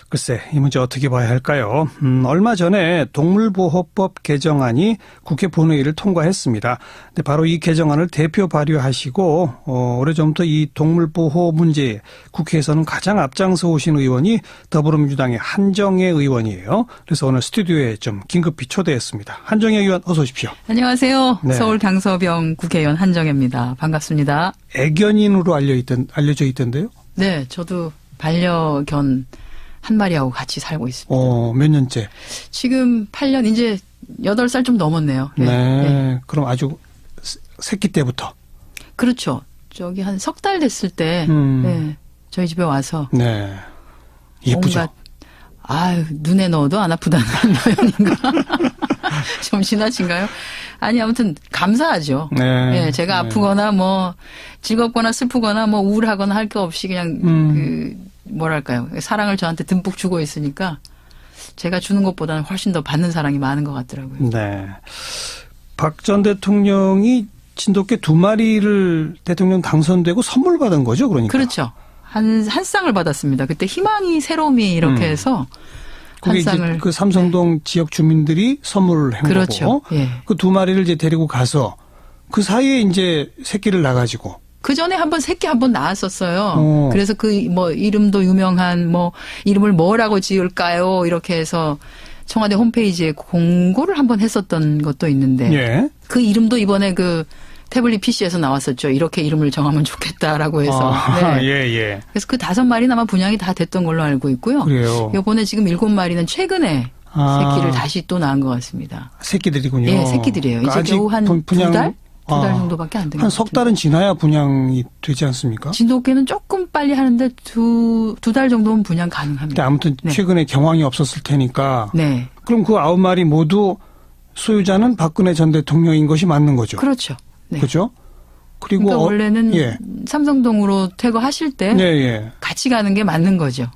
글쎄 이 문제 어떻게 봐야 할까요? 얼마 전에 동물보호법 개정안이 국회 본회의를 통과했습니다. 근데 바로 이 개정안을 대표 발의하시고 오래전부터 이 동물보호 문제에 국회에서는 가장 앞장서 오신 의원이 더불어민주당의 한정혜 의원이에요. 그래서 오늘 스튜디오에 좀 긴급히 초대했습니다. 한정혜 의원 어서 오십시오. 안녕하세요. 네. 서울 강서병 국회의원 한정혜입니다. 반갑습니다. 애견인으로 알려져 있던데요? 네. 저도 반려견 한 마리하고 같이 살고 있습니다. 몇 년째? 지금 8년, 이제 8살 좀 넘었네요. 네. 네. 그럼 아주 새끼 때부터? 그렇죠. 저기 한 석 달 됐을 때, 네. 저희 집에 와서. 네. 예쁘죠? 눈에 넣어도 안 아프다는 모양인가? 좀 지나친가요? 아니, 아무튼, 감사하죠. 네. 네. 제가 아프거나 뭐, 즐겁거나 슬프거나 뭐, 우울하거나 할 게 없이 그냥, 뭐랄까요. 사랑을 저한테 듬뿍 주고 있으니까 제가 주는 것보다는 훨씬 더 받는 사랑이 많은 것 같더라고요. 네. 박 전 대통령이 진돗개 2마리를 대통령 당선되고 선물 받은 거죠, 그러니까? 그렇죠. 한 쌍을 받았습니다. 그때 희망이 새로움이 이렇게 해서 한 쌍을. 그 삼성동 지역 주민들이 선물을 한 그렇죠. 거고. 예. 그 2마리를 이제 데리고 가서 그 사이에 이제 새끼를 낳아가지고. 그 전에 새끼 한 번 낳았었어요. 그래서 이름도 유명한 이름을 뭐라고 지을까요? 이렇게 해서 청와대 홈페이지에 공고를 한번 했었던 것도 있는데. 예. 그 이름도 이번에 그 태블릿 PC에서 나왔었죠. 이렇게 이름을 정하면 좋겠다라고 해서. 네. 예. 그래서 그 5마리는 아마 분양이 다 됐던 걸로 알고 있고요. 그래요. 이번에 지금 7마리는 최근에 새끼를 다시 또 낳은 것 같습니다. 새끼들이군요. 예, 새끼들이에요. 이제 겨우 한 2달? 2달 정도밖에 안 된 것 같아요. 한 석 달은 지나야 분양이 되지 않습니까? 진돗개는 조금 빨리 하는데 두 달 정도면 분양 가능합니다. 아무튼 네. 최근에 경황이 없었을 테니까. 네. 그럼 그 9마리 모두 소유자는 박근혜 전 대통령인 것이 맞는 거죠? 그렇죠. 네. 그렇죠? 그러니까 원래는 삼성동으로 퇴거하실 때 같이 가는 게 맞는 거죠.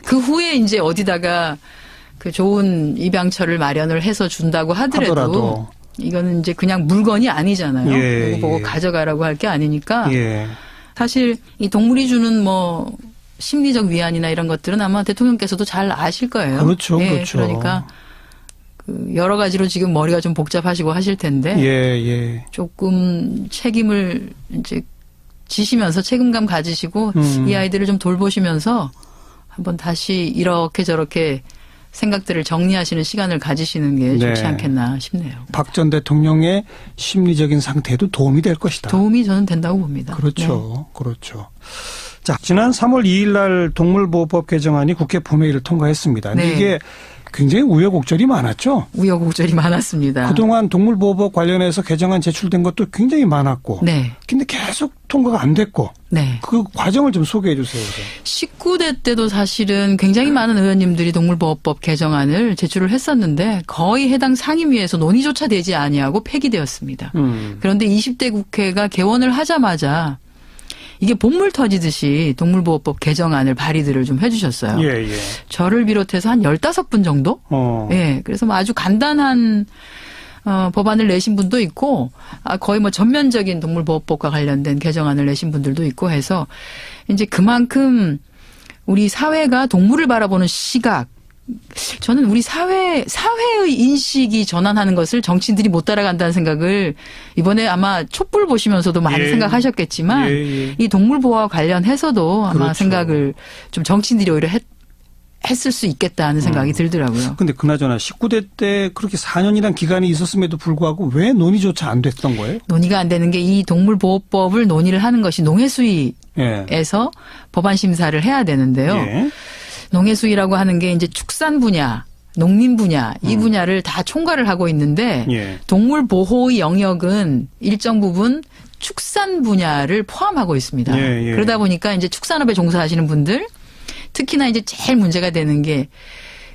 그 후에 이제 어디다가 그 좋은 입양처를 마련을 해서 준다고 하더라도 이거는 이제 그냥 물건이 아니잖아요. 이거 보고 가져가라고 할 게 아니니까 사실 이 동물이 주는 뭐 심리적 위안이나 이런 것들은 아마 대통령께서도 잘 아실 거예요. 그렇죠. 그렇죠. 그러니까 그 여러 가지로 지금 머리가 좀 복잡하시고 하실 텐데 조금 책임을 이제 지시면서 책임감 가지시고 이 아이들을 좀 돌보시면서 한번 다시 이렇게 저렇게 생각들을 정리하시는 시간을 가지시는 게 좋지 않겠나 싶네요. 박 전 대통령의 심리적인 상태에도 도움이 될 것이다. 도움이 저는 된다고 봅니다. 그렇죠. 그렇죠. 자, 지난 3월 2일 날 동물보호법 개정안이 국회 본회의를 통과했습니다. 근데 이게 굉장히 우여곡절이 많았죠? 우여곡절이 많았습니다. 그동안 동물보호법 관련해서 개정안 제출된 것도 굉장히 많았고. 근데 계속 통과가 안 됐고. 그 과정을 좀 소개해 주세요. 19대 때도 사실은 굉장히 많은 의원님들이 동물보호법 개정안을 제출을 했었는데 거의 해당 상임위에서 논의조차 되지 아니하고 폐기되었습니다. 그런데 20대 국회가 개원을 하자마자 이게 본물 터지듯이 동물보호법 개정안을 발의들을 좀 해주셨어요. 저를 비롯해서 한 15분 정도? 그래서 뭐 아주 간단한 법안을 내신 분도 있고 거의 뭐 전면적인 동물보호법과 관련된 개정안을 내신 분들도 있고 해서 이제 그만큼 우리 사회가 동물을 바라보는 시각, 저는 우리 사회의 인식이 전환하는 것을 정치인들이 못 따라간다는 생각을 이번에 아마 촛불 보시면서도 많이 생각하셨겠지만 이 동물보호와 관련해서도 아마 생각을 좀 정치인들이 오히려 했을 수 있겠다는 생각이 들더라고요. 근데 그나저나 19대 때 그렇게 4년이란 기간이 있었음에도 불구하고 왜 논의조차 안 됐던 거예요? 논의가 안 되는 게 이 동물보호법을 논의를 하는 것이 농해수위에서 법안 심사를 해야 되는데요. 농해수위라고 하는 게 이제 축산 분야, 농림 분야 이 분야를 다 총괄을 하고 있는데 동물 보호의 영역은 일정 부분 축산 분야를 포함하고 있습니다. 그러다 보니까 이제 축산업에 종사하시는 분들 특히나 이제 제일 문제가 되는 게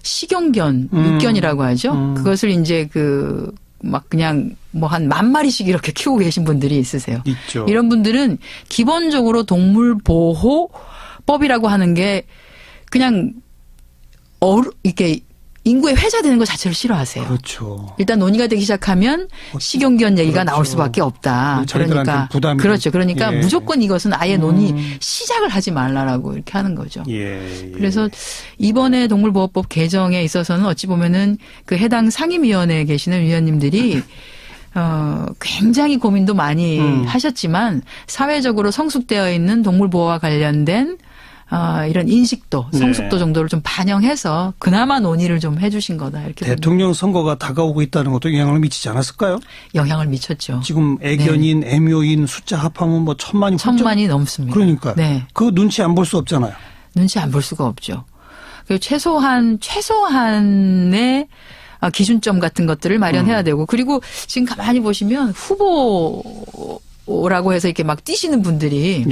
식용견, 육견이라고 하죠. 그것을 이제 막 그냥 뭐 한 10,000마리씩 이렇게 키우고 계신 분들이 있으세요. 있죠. 이런 분들은 기본적으로 동물 보호법이라고 하는 게 그냥 이렇게 인구에 회자되는 것 자체를 싫어하세요. 그렇죠. 일단 논의가 되기 시작하면 식용견 얘기가 나올 수밖에 없다. 그러니까 부담이 그렇죠. 그러니까 무조건 이것은 아예 논의 시작을 하지 말라라고 이렇게 하는 거죠. 그래서 이번에 동물보호법 개정에 있어서는 어찌 보면은 그 해당 상임위원회에 계시는 위원님들이 굉장히 고민도 많이 하셨지만 사회적으로 성숙되어 있는 동물보호와 관련된 이런 인식도, 성숙도 정도를 좀 반영해서 그나마 논의를 좀 해주신 거다. 이렇게 대통령 선거가 다가오고 있다는 것도 영향을 미치지 않았을까요? 영향을 미쳤죠. 지금 애견인, 애묘인 숫자 합하면 뭐 1,000만이 1,000만이 넘습니다. 그러니까. 그 눈치 안 볼 수 없잖아요. 눈치 안 볼 수가 없죠. 그리고 최소한의 기준점 같은 것들을 마련해야 되고 그리고 지금 가만히 보시면 후보라고 해서 이렇게 막 뛰시는 분들이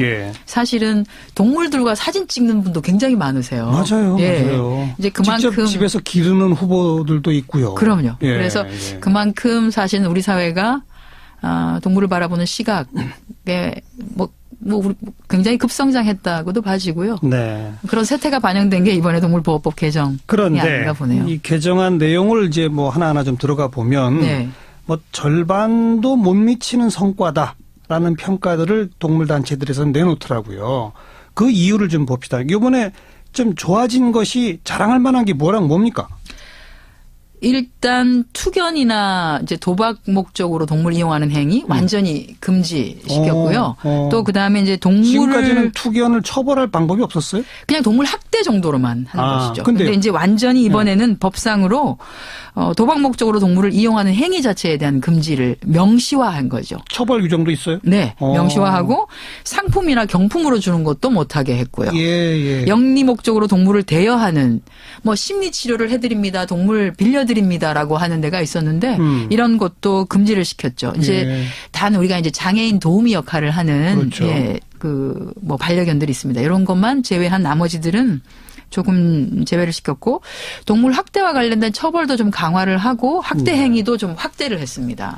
사실은 동물들과 사진 찍는 분도 굉장히 많으세요. 맞아요. 맞아요. 이제 그만큼 직접 집에서 기르는 후보들도 있고요. 그럼요. 그래서 그만큼 사실은 우리 사회가 동물을 바라보는 시각에 우리 굉장히 급성장했다고도 봐지고요. 그런 세태가 반영된 게 이번에 동물보호법 개정이 아닌가 보네요. 이 개정안 내용을 이제 뭐 하나하나 좀 들어가 보면 뭐 절반도 못 미치는 성과다라는 평가들을 동물단체들에서 내놓더라고요. 그 이유를 좀 봅시다. 이번에 좀 좋아진 것이 자랑할 만한 게 뭡니까? 일단 투견이나 이제 도박 목적으로 동물 이용하는 행위 완전히 금지시켰고요. 또 그다음에 이제 동물을 지금까지는 투견을 처벌할 방법이 없었어요? 그냥 동물 학대 정도로만 하는 것이죠. 근데 이제 완전히 이번에는 법상으로 도박 목적으로 동물을 이용하는 행위 자체에 대한 금지를 명시화한 거죠. 처벌 규정도 있어요? 네. 명시화하고 상품이나 경품으로 주는 것도 못하게 했고요. 영리 목적으로 동물을 대여하는 뭐 심리 치료를 해드립니다. 동물 빌려드립니다라고 하는 데가 있었는데 이런 것도 금지를 시켰죠. 이제 단 우리가 이제 장애인 도우미 역할을 하는 뭐 반려견들이 있습니다. 이런 것만 제외한 나머지들은 조금 제외를 시켰고 동물 학대와 관련된 처벌도 좀 강화를 하고 학대 행위도 좀 확대를 했습니다.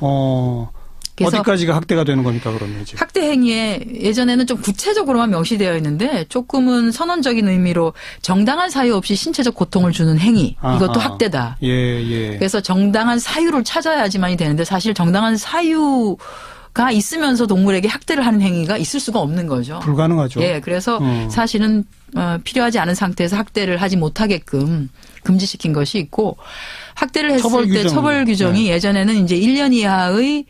어디까지가 학대가 되는 겁니까, 그러면 이제? 학대 행위에 예전에는 좀 구체적으로만 명시되어 있는데 조금은 선언적인 의미로 정당한 사유 없이 신체적 고통을 주는 행위. 이것도 학대다. 예. 그래서 정당한 사유를 찾아야지만이 되는데 사실 정당한 사유가 있으면서 동물에게 학대를 하는 행위가 있을 수가 없는 거죠. 불가능하죠. 예, 그래서 사실은 필요하지 않은 상태에서 학대를 하지 못하게끔 금지시킨 것이 있고 학대를 했을 때 처벌 규정이 예전에는 이제 1년 이하의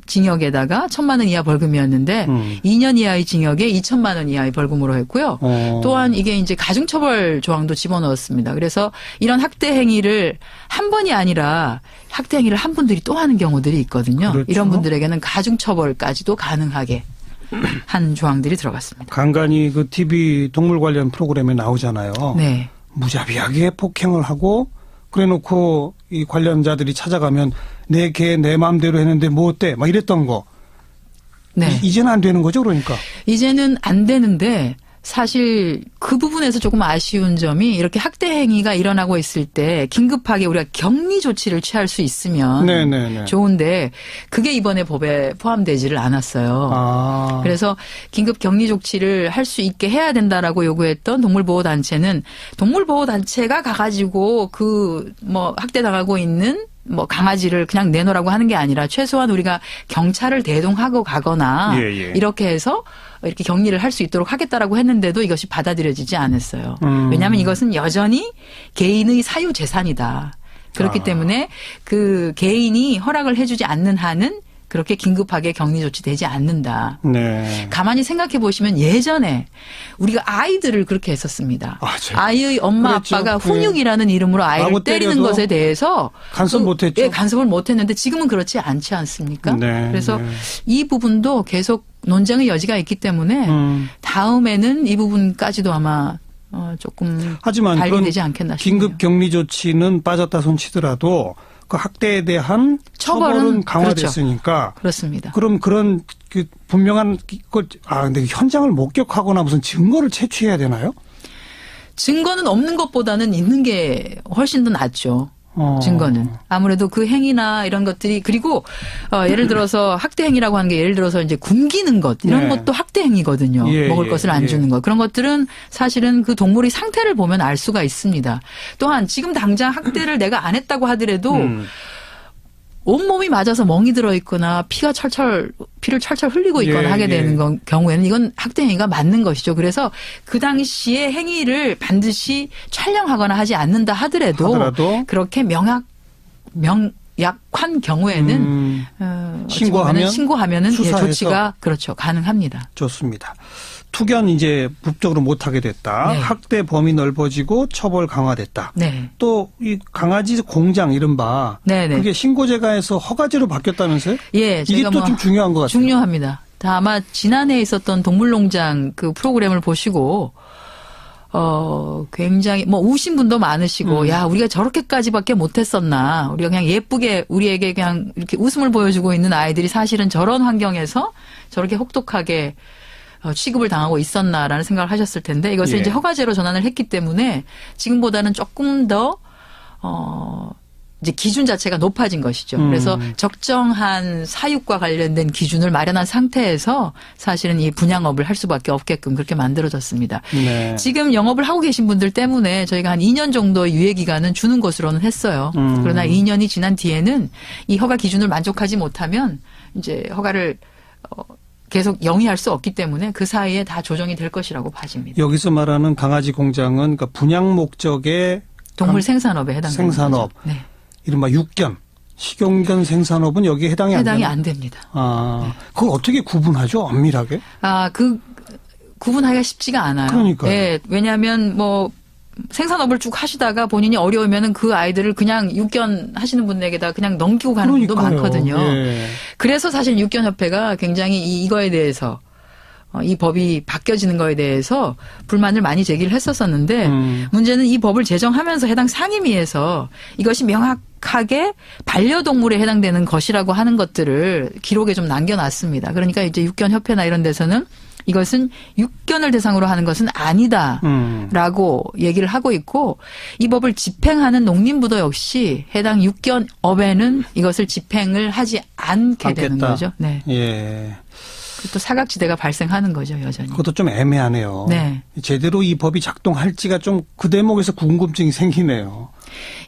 징역에다가 1,000만 원 이하 벌금이었는데 2년 이하의 징역에 2천만 원 이하의 벌금으로 했고요. 또한 이게 이제 가중처벌 조항도 집어넣었습니다. 그래서 이런 학대 행위를 한 번이 아니라 학대 행위를 한 분들이 또 하는 경우들이 있거든요. 그렇죠. 이런 분들에게는 가중처벌까지도 가능하게 한 조항들이 들어갔습니다. 간간히 그 TV 동물 관련 프로그램에 나오잖아요. 네. 무자비하게 폭행을 하고 그래놓고 이 관련자들이 찾아가면 내 개 내 마음대로 했는데 뭐 어때? 막 이랬던 거. 네. 이제는 안 되는 거죠, 그러니까. 이제는 안 되는데 사실 그 부분에서 조금 아쉬운 점이 이렇게 학대 행위가 일어나고 있을 때 긴급하게 우리가 격리 조치를 취할 수 있으면 네네네. 좋은데 그게 이번에 법에 포함되지를 않았어요. 그래서 긴급 격리 조치를 할 수 있게 해야 된다라고 요구했던 동물보호단체는 동물보호단체가 가가지고 학대당하고 있는 강아지를 그냥 내놓으라고 하는 게 아니라 최소한 우리가 경찰을 대동하고 가거나 이렇게 해서 이렇게 격리를 할 수 있도록 하겠다라고 했는데도 이것이 받아들여지지 않았어요. 왜냐하면 이것은 여전히 개인의 사유 재산이다. 그렇기 때문에 그 개인이 허락을 해주지 않는 한은 그렇게 긴급하게 격리 조치되지 않는다. 네. 가만히 생각해 보시면 예전에 우리가 아이들을 그렇게 했었습니다. 아이의 엄마 그랬죠. 아빠가 훈육이라는 이름으로 아이를 때리는 것에 대해서 간섭 못했죠. 예, 간섭을 못했는데 지금은 그렇지 않지 않습니까? 네. 그래서 이 부분도 계속 논쟁의 여지가 있기 때문에 다음에는 이 부분까지도 아마 조금 하지만 발견되지 않겠나 싶네요. 긴급 격리 조치는 빠졌다 손치더라도 그 학대에 대한 처벌은 강화됐으니까. 그렇죠. 그렇습니다. 그럼 그런 분명한 근데 현장을 목격하거나 무슨 증거를 채취해야 되나요? 증거는 없는 것보다는 있는 게 훨씬 더 낫죠. 증거는. 아무래도 그 행위나 이런 것들이 그리고 예를 들어서 학대 행위라고 하는 게 예를 들어서 이제 굶기는 것 이런 것도 학대 행위거든요. 먹을 것을 안 주는 것. 그런 것들은 사실은 그 동물의 상태를 보면 알 수가 있습니다. 또한 지금 당장 학대를 내가 안 했다고 하더라도 온몸이 맞아서 멍이 들어있거나 피를 철철 흘리고 있거나 하게 되는 경우에는 이건 학대 행위가 맞는 것이죠. 그래서 그 당시에 행위를 반드시 촬영하거나 하지 않는다 하더라도 그렇게 명약한 경우에는 신고하면은 조치가 그렇죠. 가능합니다. 좋습니다. 투견 이제 법적으로 못하게 됐다. 네. 학대 범위 넓어지고 처벌 강화됐다. 네. 또 이 강아지 공장 이른바 그게 신고제가에서 허가제로 바뀌었다면서요? 예, 이게 또 좀 중요한 것 같아요. 중요합니다. 아마 지난해에 있었던 동물농장 그 프로그램을 보시고 굉장히 우신 분도 많으시고 야 우리가 저렇게까지밖에 못했었나 우리가 그냥 예쁘게 우리에게 그냥 이렇게 웃음을 보여주고 있는 아이들이 사실은 저런 환경에서 저렇게 혹독하게 취급을 당하고 있었나라는 생각을 하셨을 텐데 이것을 이제 허가제로 전환을 했기 때문에 지금보다는 조금 더 이제 기준 자체가 높아진 것이죠. 그래서 적정한 사육과 관련된 기준을 마련한 상태에서 사실은 이 분양업을 할 수밖에 없게끔 그렇게 만들어졌습니다. 네. 지금 영업을 하고 계신 분들 때문에 저희가 한 2년 정도의 유예 기간은 주는 것으로는 했어요. 그러나 2년이 지난 뒤에는 이 허가 기준을 만족하지 못하면 이제 허가를 계속 영위할 수 없기 때문에 그 사이에 다 조정이 될 것이라고 봐집니다. 여기서 말하는 강아지 공장은 그러니까 분양 목적의 동물 생산업에 해당되는 생산업. 거죠. 네. 이른바 육견, 식용견 생산업은 여기에 해당이 안 됩니다. 네. 그걸 어떻게 구분하죠? 엄밀하게? 구분하기가 쉽지가 않아요. 그러니까요. 네, 왜냐하면 생산업을 쭉 하시다가 본인이 어려우면은 그 아이들을 그냥 육견 하시는 분에게다 그냥 넘기고 가는 분도 많거든요. 예. 그래서 사실 육견협회가 굉장히 이거에 대해서 이 법이 바뀌어지는 거에 대해서 불만을 많이 제기를 했었었는데 문제는 이 법을 제정하면서 해당 상임위에서 이것이 명확하게 반려동물에 해당되는 것이라고 하는 것들을 기록에 좀 남겨놨습니다. 그러니까 이제 육견협회나 이런 데서는 이것은 육견을 대상으로 하는 것은 아니다라고 얘기를 하고 있고 이 법을 집행하는 농림부도 역시 해당 육견업에는 이것을 집행을 하지 않게 되는 거죠. 네. 예. 또 사각지대가 발생하는 거죠, 여전히. 그것도 좀 애매하네요. 네. 제대로 이 법이 작동할지가 좀 그 대목에서 궁금증이 생기네요.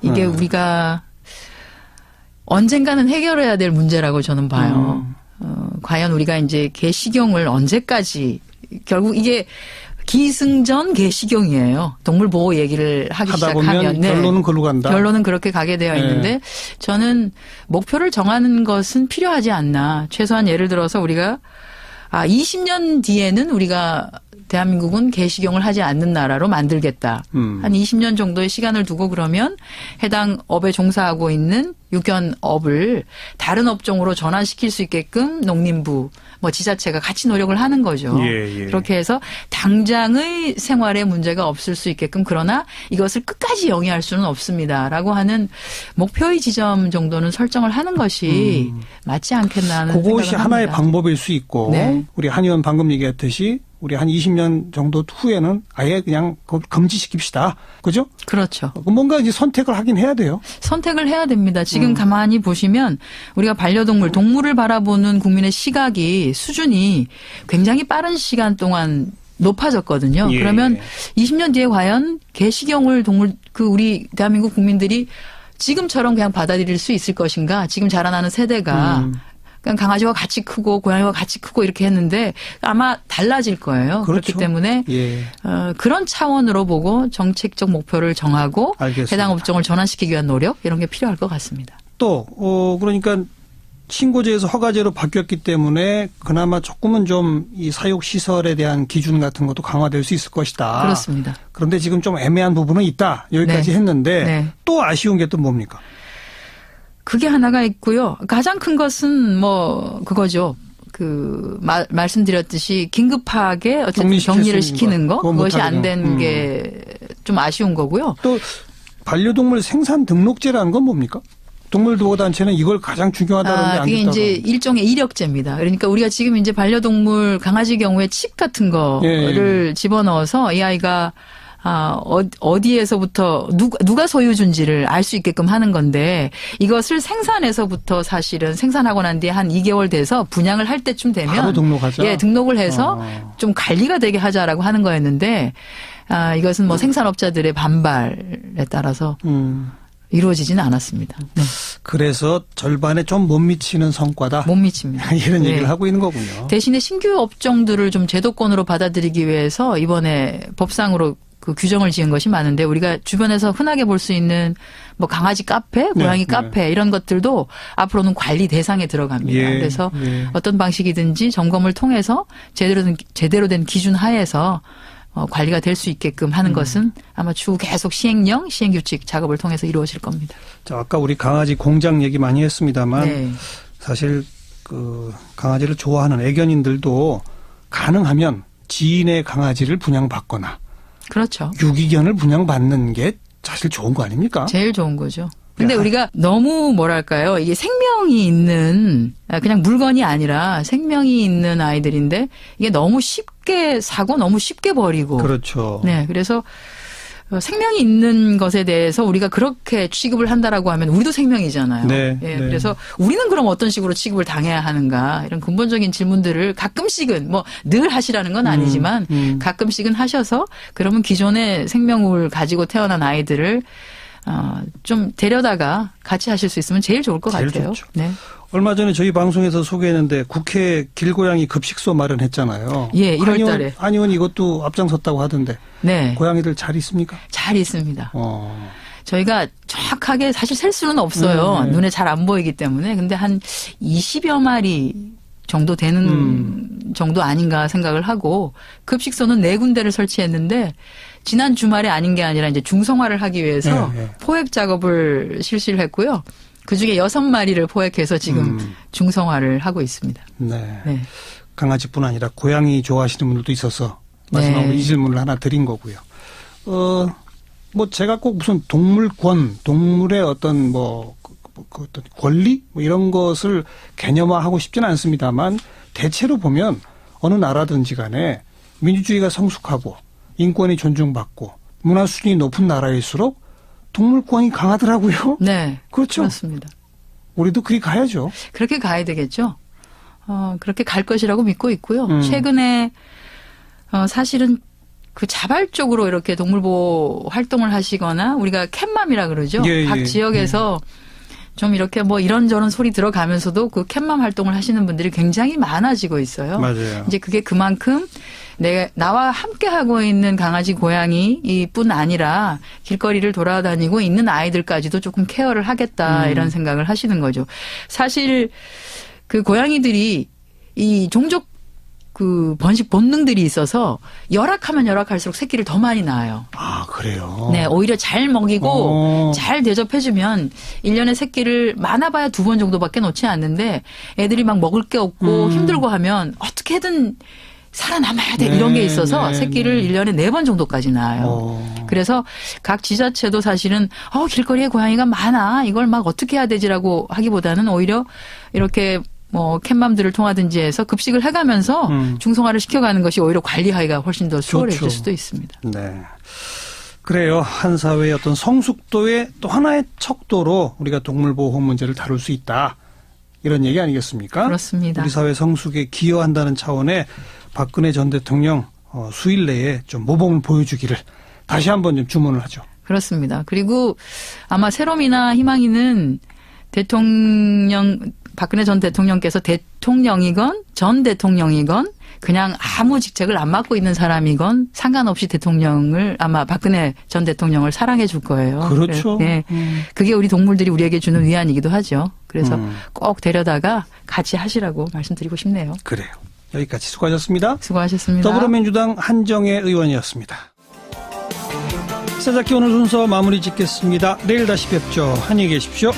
이게 우리가 언젠가는 해결해야 될 문제라고 저는 봐요. 과연 우리가 이제 개식용을 언제까지 결국 이게 기승전 개식용이에요. 동물보호 얘기를 하기 시작하면 네. 결론은 그걸로 간다. 결론은 그렇게 가게 되어 있는데 저는 목표를 정하는 것은 필요하지 않나. 최소한 예를 들어서 우리가 20년 뒤에는 우리가 대한민국은 개식용을 하지 않는 나라로 만들겠다. 한 20년 정도의 시간을 두고 그러면 해당 업에 종사하고 있는 육견업을 다른 업종으로 전환시킬 수 있게끔 농림부, 지자체가 같이 노력을 하는 거죠. 예. 그렇게 해서 당장의 생활에 문제가 없을 수 있게끔 그러나 이것을 끝까지 영위할 수는 없습니다라고 하는 목표의 지점 정도는 설정을 하는 것이 맞지 않겠나 하는 생각을 그것이 하나의 합니다. 방법일 수 있고 네. 우리 한 의원 방금 얘기했듯이 우리 한 20년 정도 후에는 아예 그냥 금지시킵시다. 그죠? 그렇죠. 뭔가 이제 선택을 하긴 해야 돼요. 선택을 해야 됩니다. 지금 가만히 보시면 우리가 반려동물, 동물을 바라보는 국민의 시각이 수준이 굉장히 빠른 시간 동안 높아졌거든요. 예. 그러면 20년 뒤에 과연 개식용을 우리 대한민국 국민들이 지금처럼 그냥 받아들일 수 있을 것인가? 지금 자라나는 세대가 그냥 강아지와 같이 크고 고양이와 같이 크고 이렇게 했는데 아마 달라질 거예요. 그렇죠. 그렇기 때문에 예. 그런 차원으로 보고 정책적 목표를 정하고 알겠습니다. 해당 업종을 전환시키기 위한 노력 이런 게 필요할 것 같습니다. 또 그러니까 신고제에서 허가제로 바뀌었기 때문에 그나마 조금은 좀 이 사육 시설에 대한 기준 같은 것도 강화될 수 있을 것이다. 그렇습니다. 그런데 지금 좀 애매한 부분은 있다. 여기까지 네. 했는데 네. 또 아쉬운 게 또 뭡니까? 그게 하나가 있고요. 가장 큰 것은 그거죠. 말씀드렸듯이 긴급하게 어쨌든 격리를 시키는 거 그것이 안 된 게 좀 아쉬운 거고요. 또 반려동물 생산 등록제라는 건 뭡니까? 동물보호단체는 이걸 가장 중요하다는데 안 그게 됐다고. 이제 일종의 이력제입니다. 그러니까 우리가 지금 이제 반려동물 강아지 경우에 칩 같은 거를 집어넣어서 이 아이가 어디에서부터 누가 소유주인지를 알 수 있게끔 하는 건데 이것을 생산에서부터 사실은 생산하고 난 뒤에 한 2개월 돼서 분양을 할 때쯤 되면 바로 등록하자. 예, 등록을 해서 좀 관리가 되게 하자라고 하는 거였는데 이것은 생산업자들의 반발에 따라서 이루어지지는 않았습니다. 네. 그래서 절반에 좀 못 미치는 성과다. 못 미칩니다. 이런 얘기를 네. 하고 있는 거군요. 대신에 신규 업종들을 좀 제도권으로 받아들이기 위해서 이번에 법상으로 규정을 지은 것이 많은데 우리가 주변에서 흔하게 볼 수 있는 강아지 카페, 고양이 카페 이런 것들도 앞으로는 관리 대상에 들어갑니다. 예, 그래서 어떤 방식이든지 점검을 통해서 제대로 된 기준 하에서 관리가 될 수 있게끔 하는 것은 아마 추후 계속 시행규칙 작업을 통해서 이루어질 겁니다. 자, 아까 우리 강아지 공장 얘기 많이 했습니다만 네. 사실 강아지를 좋아하는 애견인들도 가능하면 지인의 강아지를 분양받거나 그렇죠. 유기견을 분양받는 게 사실 좋은 거 아닙니까? 제일 좋은 거죠. 근데 우리가 너무 이게 생명이 있는 그냥 물건이 아니라 생명이 있는 아이들인데 이게 너무 쉽게 사고 너무 쉽게 버리고. 그렇죠. 네. 그래서 생명이 있는 것에 대해서 우리가 그렇게 취급을 한다라고 하면 우리도 생명이잖아요. 네. 예, 네. 그래서 우리는 그럼 어떤 식으로 취급을 당해야 하는가 이런 근본적인 질문들을 가끔씩은 늘 하시라는 건 아니지만 가끔씩은 하셔서 그러면 기존의 생명을 가지고 태어난 아이들을 좀 데려다가 같이 하실 수 있으면 제일 좋을 것 제일 같아요. 좋죠. 네. 얼마 전에 저희 방송에서 소개했는데 국회 길고양이 급식소 마련했잖아요. 예, 1월 달에. 한 의원 이것도 앞장섰다고 하던데. 네. 고양이들 잘 있습니까? 잘 있습니다. 저희가 정확하게 사실 셀 수는 없어요. 눈에 잘 안 보이기 때문에. 근데 한 20여 마리 정도 되는 정도 아닌가 생각을 하고 급식소는 4군데를 설치했는데 지난 주말에 아닌 게 아니라 이제 중성화를 하기 위해서 포획 작업을 실시를 했고요. 그중에 6마리를 포획해서 지금 중성화를 하고 있습니다. 네. 네. 강아지뿐 아니라 고양이 좋아하시는 분들도 있어서 마지막으로 이 질문을 하나 드린 거고요. 제가 꼭 무슨 동물의 어떤 어떤 권리 이런 것을 개념화하고 싶지는 않습니다만 대체로 보면 어느 나라든지 간에 민주주의가 성숙하고 인권이 존중받고 문화 수준이 높은 나라일수록 동물권이 강하더라고요. 네. 그렇죠. 그렇습니다. 우리도 그리 가야죠. 그렇게 가야 되겠죠. 그렇게 갈 것이라고 믿고 있고요. 최근에 사실은 그 자발적으로 이렇게 동물보호 활동을 하시거나 우리가 캣맘이라 그러죠. 각 지역에서 좀 이렇게 뭐 이런저런 소리 들어가면서도 그 캣맘 활동을 하시는 분들이 굉장히 많아지고 있어요. 맞아요. 이제 그게 그만큼 나와 함께 하고 있는 강아지, 고양이뿐 아니라 길거리를 돌아다니고 있는 아이들까지도 조금 케어를 하겠다 이런 생각을 하시는 거죠. 사실 그 고양이들이 이 종족 그 번식 본능들이 있어서 열악하면 열악할수록 새끼를 더 많이 낳아요. 아, 그래요? 네, 오히려 잘 먹이고 잘 대접해주면 1년에 새끼를 많아봐야 2번 정도밖에 놓지 않는데 애들이 막 먹을 게 없고 힘들고 하면 어떻게든 살아남아야 돼. 이런 게 있어서 새끼를 1년에 4번 정도까지 낳아요. 그래서 각 지자체도 사실은 길거리에 고양이가 많아. 이걸 막 어떻게 해야 되지라고 하기보다는 오히려 이렇게 뭐 캣맘들을 통하든지 해서 급식을 해가면서 중성화를 시켜가는 것이 오히려 관리하기가 훨씬 더 수월해질 수도 있습니다. 네, 그래요. 한 사회의 어떤 성숙도의 또 하나의 척도로 우리가 동물보호 문제를 다룰 수 있다. 이런 얘기 아니겠습니까? 그렇습니다. 우리 사회 성숙에 기여한다는 차원의 박근혜 전 대통령 수일 내에 좀 모범을 보여주기를 다시 한번 좀 주문을 하죠. 그렇습니다. 그리고 아마 새롬이나 희망이는 박근혜 전 대통령께서 대통령이건 전 대통령이건 그냥 아무 직책을 안 맡고 있는 사람이건 상관없이 대통령을 아마 박근혜 전 대통령을 사랑해 줄 거예요. 그렇죠. 네. 그게 우리 동물들이 우리에게 주는 위안이기도 하죠. 그래서 꼭 데려다가 같이 하시라고 말씀드리고 싶네요. 그래요. 여기까지 수고하셨습니다. 수고하셨습니다. 더불어민주당 한정혜 의원이었습니다. 시사자키 오늘 순서 마무리 짓겠습니다. 내일 다시 뵙죠. 안녕히 계십시오.